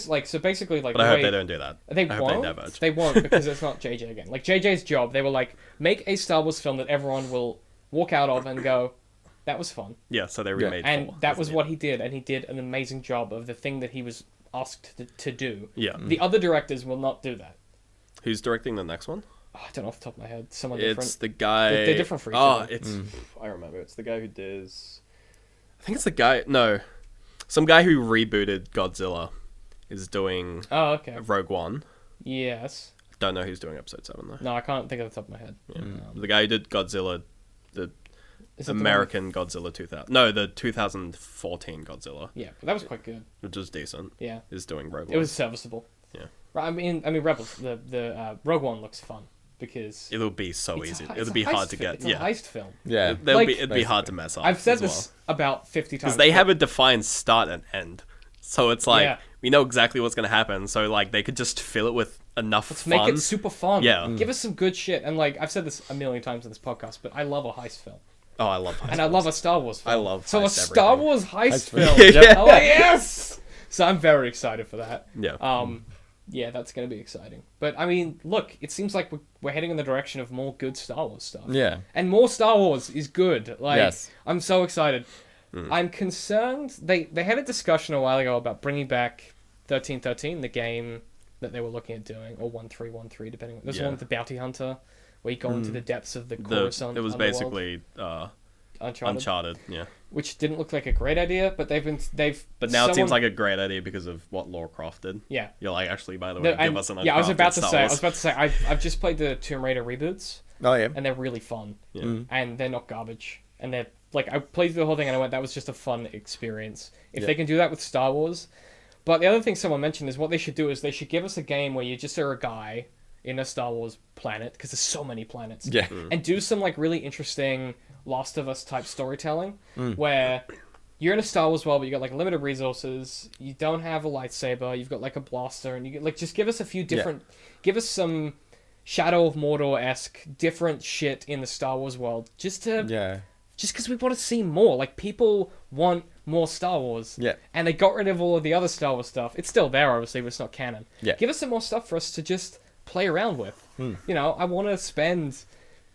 like so basically like. But I hope they don't do that. They I won't. hope they never. They won't because it's not JJ again. Like JJ's job, they were like make a Star Wars film that everyone will walk out of and go, that was fun. Yeah, so they remade And 4. that was what he did, and he did an amazing job of the thing that he was asked to do. Yeah. The other directors will not do that. Who's directing the next one? Oh, I don't know off the top of my head. Someone It's different. the guy. They're different for each Oh, other. it's. I remember. It's the guy who does. I think it's the guy. No, some guy who rebooted Godzilla is doing Oh, okay. Rogue One. Yes. Don't know who's doing Episode 7 though. No, I can't think of the top of my head. The guy who did Godzilla, the Is it the one- American Godzilla 2000. No, the 2014 Godzilla, Yeah, but that was quite good. which was decent. Yeah. Is doing Rogue One. It was serviceable. Yeah. Right, I mean, Rebels. The Rogue One looks fun because It'll be so it's easy. a- It'll it's a be heist hard to fi- get. It's a Yeah. heist film. Yeah. It'd be hard to mess up. I've said as this well. about 50 times. Because they but- have a defined start and end. So it's like, Yeah. we know exactly what's going to happen. So, like, they could just fill it with enough Let's fun. make it super fun. Yeah. Give us some good shit. And like I've said this a million times in this podcast, but I love a heist film. Oh, I love heist And I love a Star Wars film. I love So a heist Star everything. Wars heist Heist film. film. Yeah. Oh yes. So I'm very excited for that. Yeah. Yeah, that's going to be exciting. But I mean, look, it seems like we're heading in the direction of more good Star Wars stuff. Yeah. And more Star Wars is good. Like Yes. I'm so excited. I'm concerned. They had a discussion a while ago about bringing back 1313, the game that they were looking at doing, or 1313, depending on. There's Yeah. one with the bounty hunter where you go into the depths of the It Coruscant was underworld, basically Uncharted. Yeah. which didn't look like a great idea, but they've But now it seems someone- like a great idea because of what Lara Croft did. yeah. You're like, actually, by the No, way, give us an yeah, I was about to Star say. Wars. I've just played the Tomb Raider reboots, Oh yeah. and they're really fun, Yeah. and they're not garbage, and they're like I played through the whole thing, and I went, that was just a fun experience. If Yeah. they can do that with Star Wars, but the other thing someone mentioned is what they should do is they should give us a game where you just are a guy in a Star Wars planet because there's so many planets, Yeah. and do some like really interesting Last of Us type storytelling where you're in a Star Wars world, but you got like limited resources. You don't have a lightsaber. You've got like a blaster, and you get, like just give us a few different, give us some Shadow of Mordor-esque different shit in the Star Wars world, just Yeah. because we want to see more. Like people want more Star Wars. Yeah. And they got rid of all of the other Star Wars stuff. It's still there, obviously, but it's not canon. Yeah. Give us some more stuff for us to just play around with. You know, I want to spend.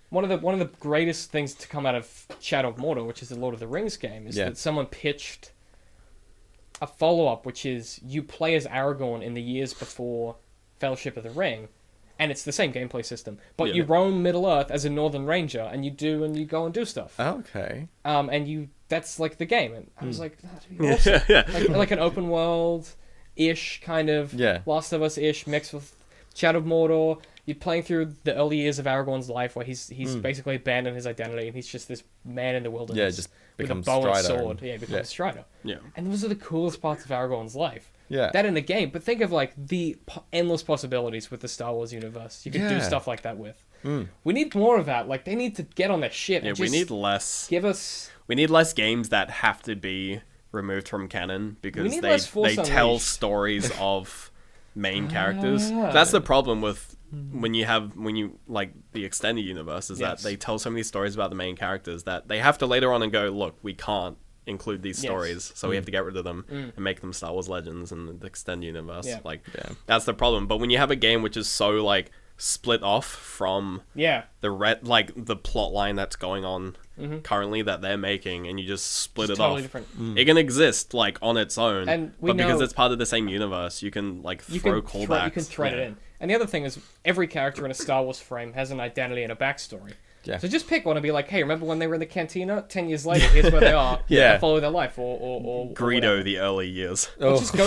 One of the greatest things to come out of Shadow of Mordor, which is the Lord of the Rings game, is Yeah. that someone pitched a follow-up, which is you play as Aragorn in the years before Fellowship of the Ring, and it's the same gameplay system, but Yeah. you roam Middle-earth as a Northern Ranger, and you go and do stuff. Okay. And that's like the game, and I was like, that'd be awesome. like an open world-ish kind of Yeah. Last of Us-ish mixed with Shadow of Mordor. You're playing through the early years of Aragorn's life, where he's basically abandoned his identity, and he's just this man in the wilderness. Yeah, just with a becomes bow and Strider sword. and- Yeah, he becomes yeah. Strider. Yeah. And those are the coolest parts of Aragorn's life. Yeah. That in a game, but think of like the endless possibilities with the Star Wars universe. You could do Yeah. stuff like that with. We need more of that. Like they need to get on their shit. Yeah, and we just need less. give us. We need less games that have to be removed from canon because need they less Force tell Unleashed. stories of main characters. That's the problem with when you like the extended universe is Yes. that they tell so many stories about the main characters that they have to later on and go, look, we can't include these Yes. stories, so we have to get rid of them and make them Star Wars Legends in the extended universe. Yeah. Like Yeah. that's the problem. But when you have a game which is so like split off from Yeah. the plot line that's going on currently that they're making, and you just split It's it totally off. different. It can exist like on its own, And we but because know- it's part of the same universe, you can like You throw can callbacks. you can thread Yeah. it in. And the other thing is, every character in a Star Wars frame has an identity and a backstory. Yeah. So just pick one and be like, hey, remember when they were in the cantina? 10 years later, here's where they are. Yeah. And follow their life, or Greedo, whatever. the early years. Oh. Just go.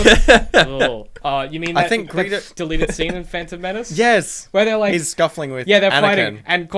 You mean that I think Greedo- deleted scene in Phantom Menace? Yes. Where they're like, He's scuffling with yeah, they're Anakin. fighting, and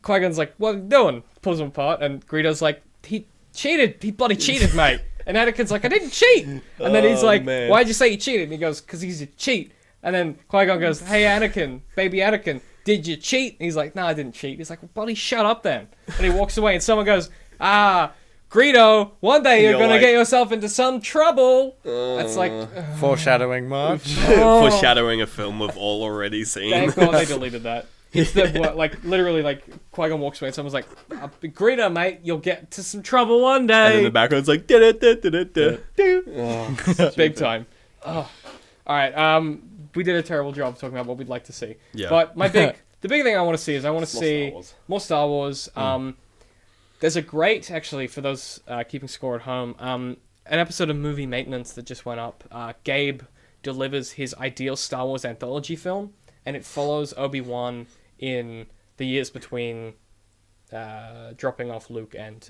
Qui-Gon's like, what are you doing? Pulls him apart, and Greedo's like, he cheated. He bloody cheated, mate. And Anakin's like, I didn't cheat. And then he's like, man. why'd you say he cheated? And he goes, because he's a cheat. And then Qui-Gon goes, hey, Anakin, baby Anakin, did you cheat? And he's like, no, I didn't cheat. He's like, well, buddy, shut up then. And he walks away, and someone goes, Greedo, one day you're You're going like- to get yourself into some trouble. That's like, Foreshadowing much. Foreshadowing a film we've all already seen. thank God they deleted that. It's the, like, literally, like, Qui-Gon walks away and someone's like, Greedo, mate, you'll get to some trouble one And day. in the background's like, da-da-da-da-da-da. Big time. Oh. Alright, we did a terrible job talking about what we'd like to see. Yeah. But the big thing I want to see is I want to see Star Wars. more Star Wars. There's a great, actually, for those keeping score at home, an episode of Movie Maintenance that just went up. Gabe delivers his ideal Star Wars anthology film, and it follows Obi-Wan in the years between dropping off Luke and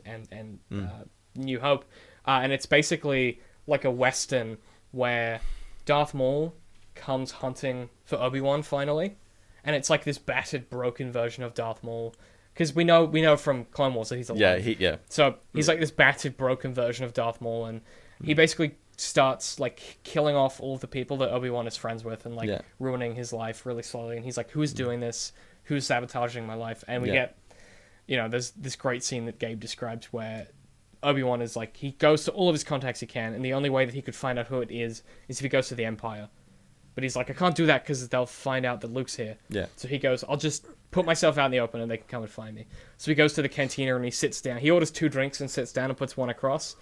New Hope. And it's basically like a Western where Darth Maul comes hunting for Obi-Wan finally. And it's like this battered, broken version of Darth Maul. Because we know from Clone Wars that he's alive. Yeah. So he's like this battered, broken version of Darth Maul, and he basically starts like killing off all of the people that Obi-Wan is friends with, and like ruining his life really slowly. And he's like, "Who's doing this? Who's sabotaging my life?" And we get, there's this great scene that Gabe describes where Obi-Wan is like, he goes to all of his contacts he can, and the only way that he could find out who it is if he goes to the Empire. But he's like, I can't do that because they'll find out that Luke's here. Yeah. So he goes, I'll just put myself out in the open and they can come and find me. So he goes to the cantina and he sits down. He orders 2 drinks and sits down and puts one across.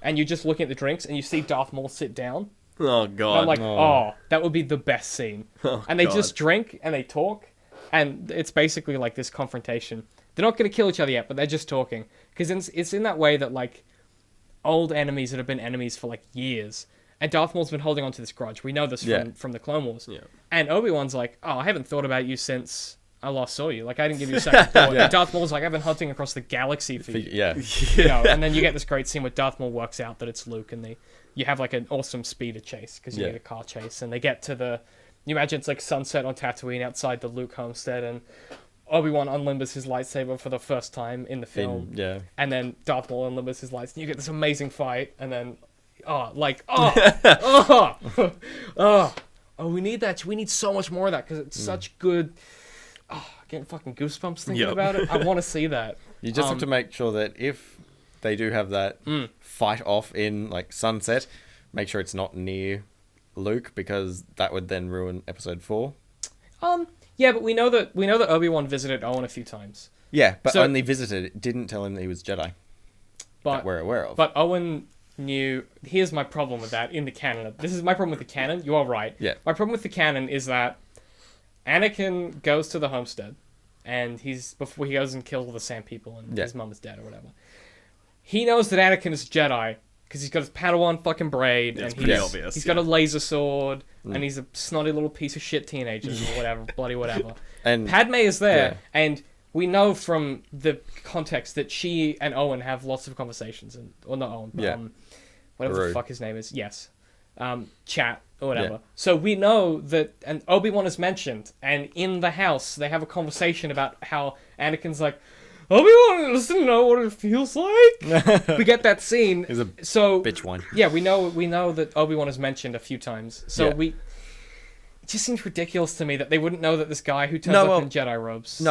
And you're just looking at the drinks and you see Darth Maul sit down. Oh, And God. I'm like, oh, that would be the best scene. And they God. just drink and they talk. And it's basically like this confrontation. They're not going to kill each other yet, but they're just talking. Because it's in that way that like old enemies that have been enemies for like years. And Darth Maul's been holding on to this grudge. We know this from the Clone Wars. Yeah. And Obi-Wan's like, oh, I haven't thought about you since I last saw you. Like, I didn't give you a second thought. And Darth Maul's like, I've been hunting across the galaxy for you. Yeah. And then you get this great scene where Darth Maul works out that it's Luke, and you have like an awesome speeder chase, because you need a car chase. And they get to you imagine it's like sunset on Tatooine outside the Luke homestead, and Obi-Wan unlimbers his lightsaber for the first time in the film. And then Darth Maul unlimbers his lightsaber. You get this amazing fight, and then... we need that. We need so much more of that because it's such good. Getting fucking goosebumps thinking about it. I want to see that. You just have to make sure that if they do have that fight off in like sunset, make sure it's not near Luke, because that would then ruin episode 4. Yeah, but we know that Obi-Wan visited Owen a few times. Yeah, but So- only visited. It didn't tell him that he was Jedi. But That we're aware of. But Owen knew. Here's my problem with that in the canon. This is my problem with the canon. You are right. Yeah. My problem with the canon is that Anakin goes to the homestead, and before he goes and kills all the Sand people, and his mum is dead or whatever. He knows that Anakin is Jedi because he's got his Padawan fucking braid, and pretty obvious, he's got a laser sword, and he's a snotty little piece of shit teenager or whatever, bloody whatever. And Padme is there, and we know from the context that she and Owen have lots of conversations, or not Owen, but whatever Baru. the fuck his name is. Yes, chat or whatever. Yeah. So we know that, and Obi-Wan is mentioned, and in the house they have a conversation about how Anakin's like, Obi-Wan doesn't know what it feels like. We get that scene. He's a bitch one. Yeah, we know that Obi-Wan is mentioned a few times. So Yeah. it just seems ridiculous to me that they wouldn't know that this guy who turns up in Jedi robes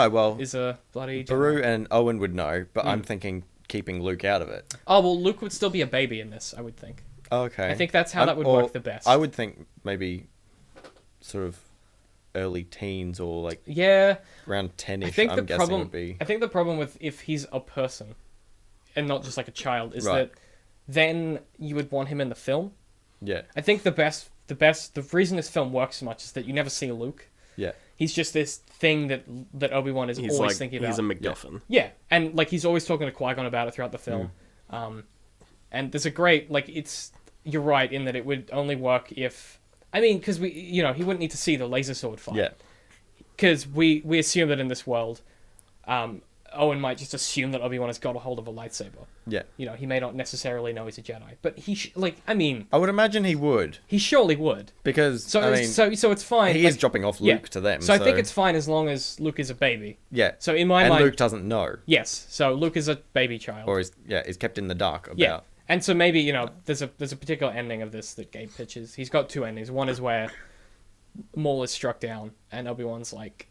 is a bloody Jedi. Baru and Owen would know, but I'm thinking keeping Luke out of it. Oh, well, Luke would still be a baby in this, I would think. Okay. I think that's how that would work the best. I would think maybe sort of early teens, or like around 10ish. I think I'm the guessing problem. would be. I think the problem with if he's a person, and not just like a child, is Right. that then you would want him in the film. Yeah. I think the reason this film works so much is that you never see Luke. Yeah. He's just this thing that Obi-Wan is He's always thinking about. He's a MacGuffin. Yeah, and like he's always talking to Qui-Gon about it throughout the film. And there's a great you're right in that it would only work if, because he wouldn't need to see the laser sword fight. Yeah. Because we assume that in this world, Owen might just assume that Obi-Wan has got a hold of a lightsaber. Yeah. You know, he may not necessarily know he's a Jedi, but I would imagine he would, he surely would. because So I mean, so it's fine. he is dropping off Luke to them. So I think it's fine as long as Luke is a baby. yeah. So in my and mind, Luke doesn't know, yes. So Luke is a baby child. or is kept in the dark about. Yeah. And so maybe, you know, there's a particular ending of this that Gabe pitches. He's got two endings. One is where Maul is struck down and Obi-Wan's like,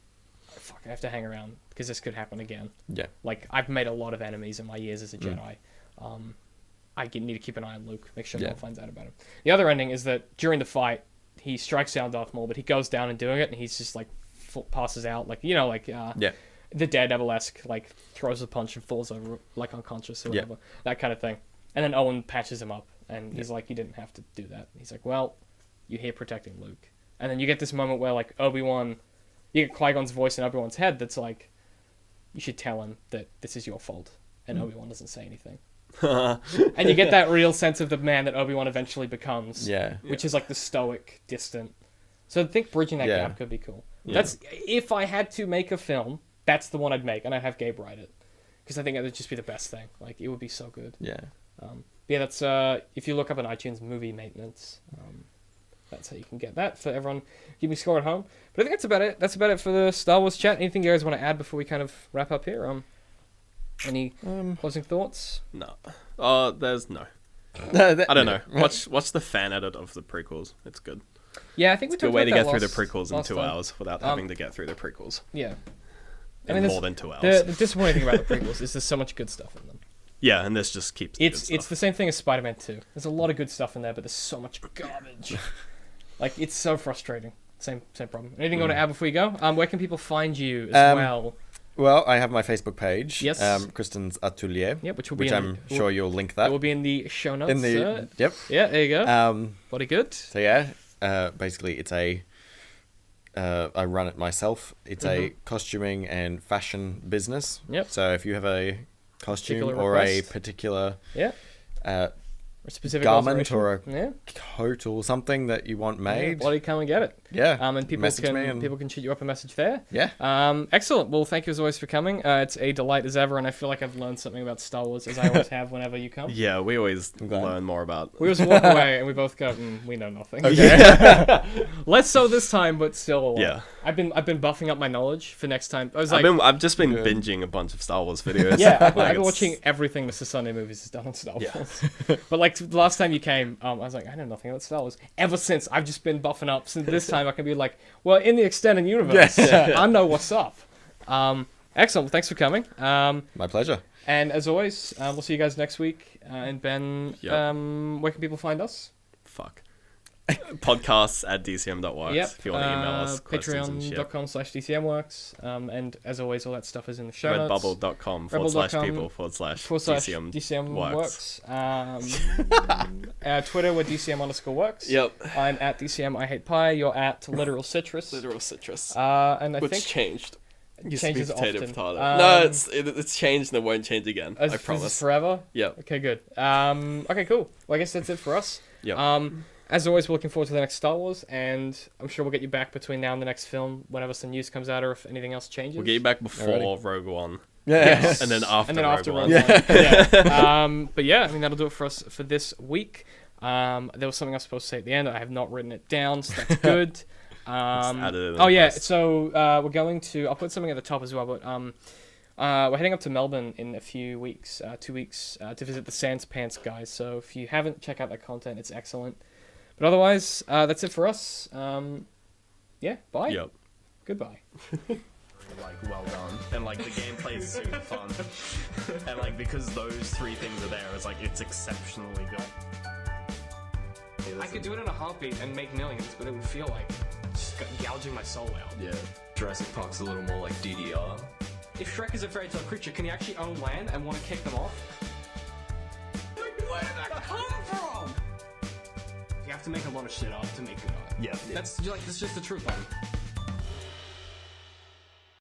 oh, fuck, I have to hang around because this could happen again. Yeah. Like, I've made a lot of enemies in my years as a Jedi. I need to keep an eye on Luke, make sure no one finds out about him. The other ending is that during the fight, he strikes down Darth Maul, but he goes down and doing it, and he's just like passes out, like, you know, like the Daredevil-esque, like throws a punch and falls over like unconscious or whatever, that kind of thing. And then Owen patches him up, and he's like, you didn't have to do that. He's like, well, you're here protecting Luke. And then you get this moment where, like, Obi-Wan, you get Qui-Gon's voice in Obi-Wan's head that's like, you should tell him that this is your fault. And Obi-Wan doesn't say anything. And you get that real sense of the man that Obi-Wan eventually becomes. Yeah. Which is like the stoic, distant. So I think bridging that gap could be cool. Yeah. That's, if I had to make a film, that's the one I'd make, and I'd have Gabe write it. Because I think it would just be the best thing. Like, it would be so good. Yeah. Yeah, that's if you look up on iTunes movie maintenance, that's how you can get that for everyone keeping score at home. But I think that's about it. That's about it for the Star Wars chat. Anything you guys want to add before we kind of wrap up here? Any closing thoughts? No. There's no. I I don't know. Watch the fan edit of the prequels. It's good. Yeah, I think we Good talked way about to that get through the last- prequels in last 2 time. hours without having to get through the prequels Yeah. in there's- more than 2 hours. The disappointing thing about the prequels is there's so much good stuff in them. Yeah, and this just keeps. The good It's stuff. the same thing as Spider-Man 2. There's a lot of good stuff in there, but there's so much garbage. Like, it's so frustrating. Same problem. Anything you want to add before you go? Where can people find you as well? Well, I have my Facebook page. Yes. Kristan's Atelier. Yeah, which will be I'm sure you'll link that. It will be in the show notes. in the Yep. Yeah, there you go. Bloody good. So yeah, basically it's I run it myself. It's a costuming and fashion business. Yep. So if you have a costume Particular or request. a particular Yeah. uh, Or specific garment alteration. or a yeah. coat or something that you want made, Bloody come and get it. yeah, And people message me can and people can shoot you up a message there. yeah. Excellent. Well, thank you as always for coming. It's a delight as ever, and I feel like I've learned something about Star Wars as I always have whenever you come. Yeah, we always glad. learn more about. We always walk away and we both go, we know nothing. Less so this time, but still a lot. Yeah. I've been buffing up my knowledge for next time. I was like, I've just been binging a bunch of Star Wars videos. yeah, I've Like, been it's- watching everything Mr. Sunday Movies has done on Star Wars. But like the last time you came, I was like, I know nothing about Star Wars. Ever since, I've just been buffing up. Since this time, I can be like, well, in the extended universe, I know what's up. Excellent. Well, thanks for coming. My pleasure. And as always, we'll see you guys next week. And Ben, Yep. where can people find us? Fuck. Podcasts at dcm.works Yep. if you want to email us questions and shit. Patreon.com/DCMworks. And as always, all that stuff is in the show notes. Redbubble.com Redbubble.com /people/DCM DCMworks. Twitter, we're DCM_works. Yep. I'm at DCM I Hate Pie. You're at Literal Citrus. Literal citrus. And I Which think changed. Used changes to be potato often. potato. No, it's changed and it won't change again. I this is promise. forever. Yep. Okay, good. Okay, cool. Well, I guess that's it for us. Yep. As always, we're looking forward to the next Star Wars, and I'm sure we'll get you back between now and the next film, whenever some news comes out or if anything else changes. We'll get you back before Alrighty. Rogue One. Yeah. And then after and then Rogue after One. Rogue One. Yeah. But yeah, I mean, that'll do it for us for this week. There was something I was supposed to say at the end. I have not written it down, so that's good. add it in Oh yeah, post. so we're going to. I'll put something at the top as well. But we're heading up to Melbourne in a few weeks, 2 weeks, to visit the Sans Pants guys. So if you haven't, check out that content. It's excellent. But otherwise, that's it for us. Yeah, bye. Yep. Goodbye. Like, well done. And like the gameplay is super fun. And like because those three things are there, it's like it's exceptionally good. I could do it in a heartbeat and make millions, but it would feel like just gouging my soul out. Yeah, Jurassic Park's a little more like DDR. If Shrek is a fairy tale creature, can he actually own land and want to kick them off? Where did that come from? You have to make a lot of shit up to make it up. Yeah. That's just the truth of it.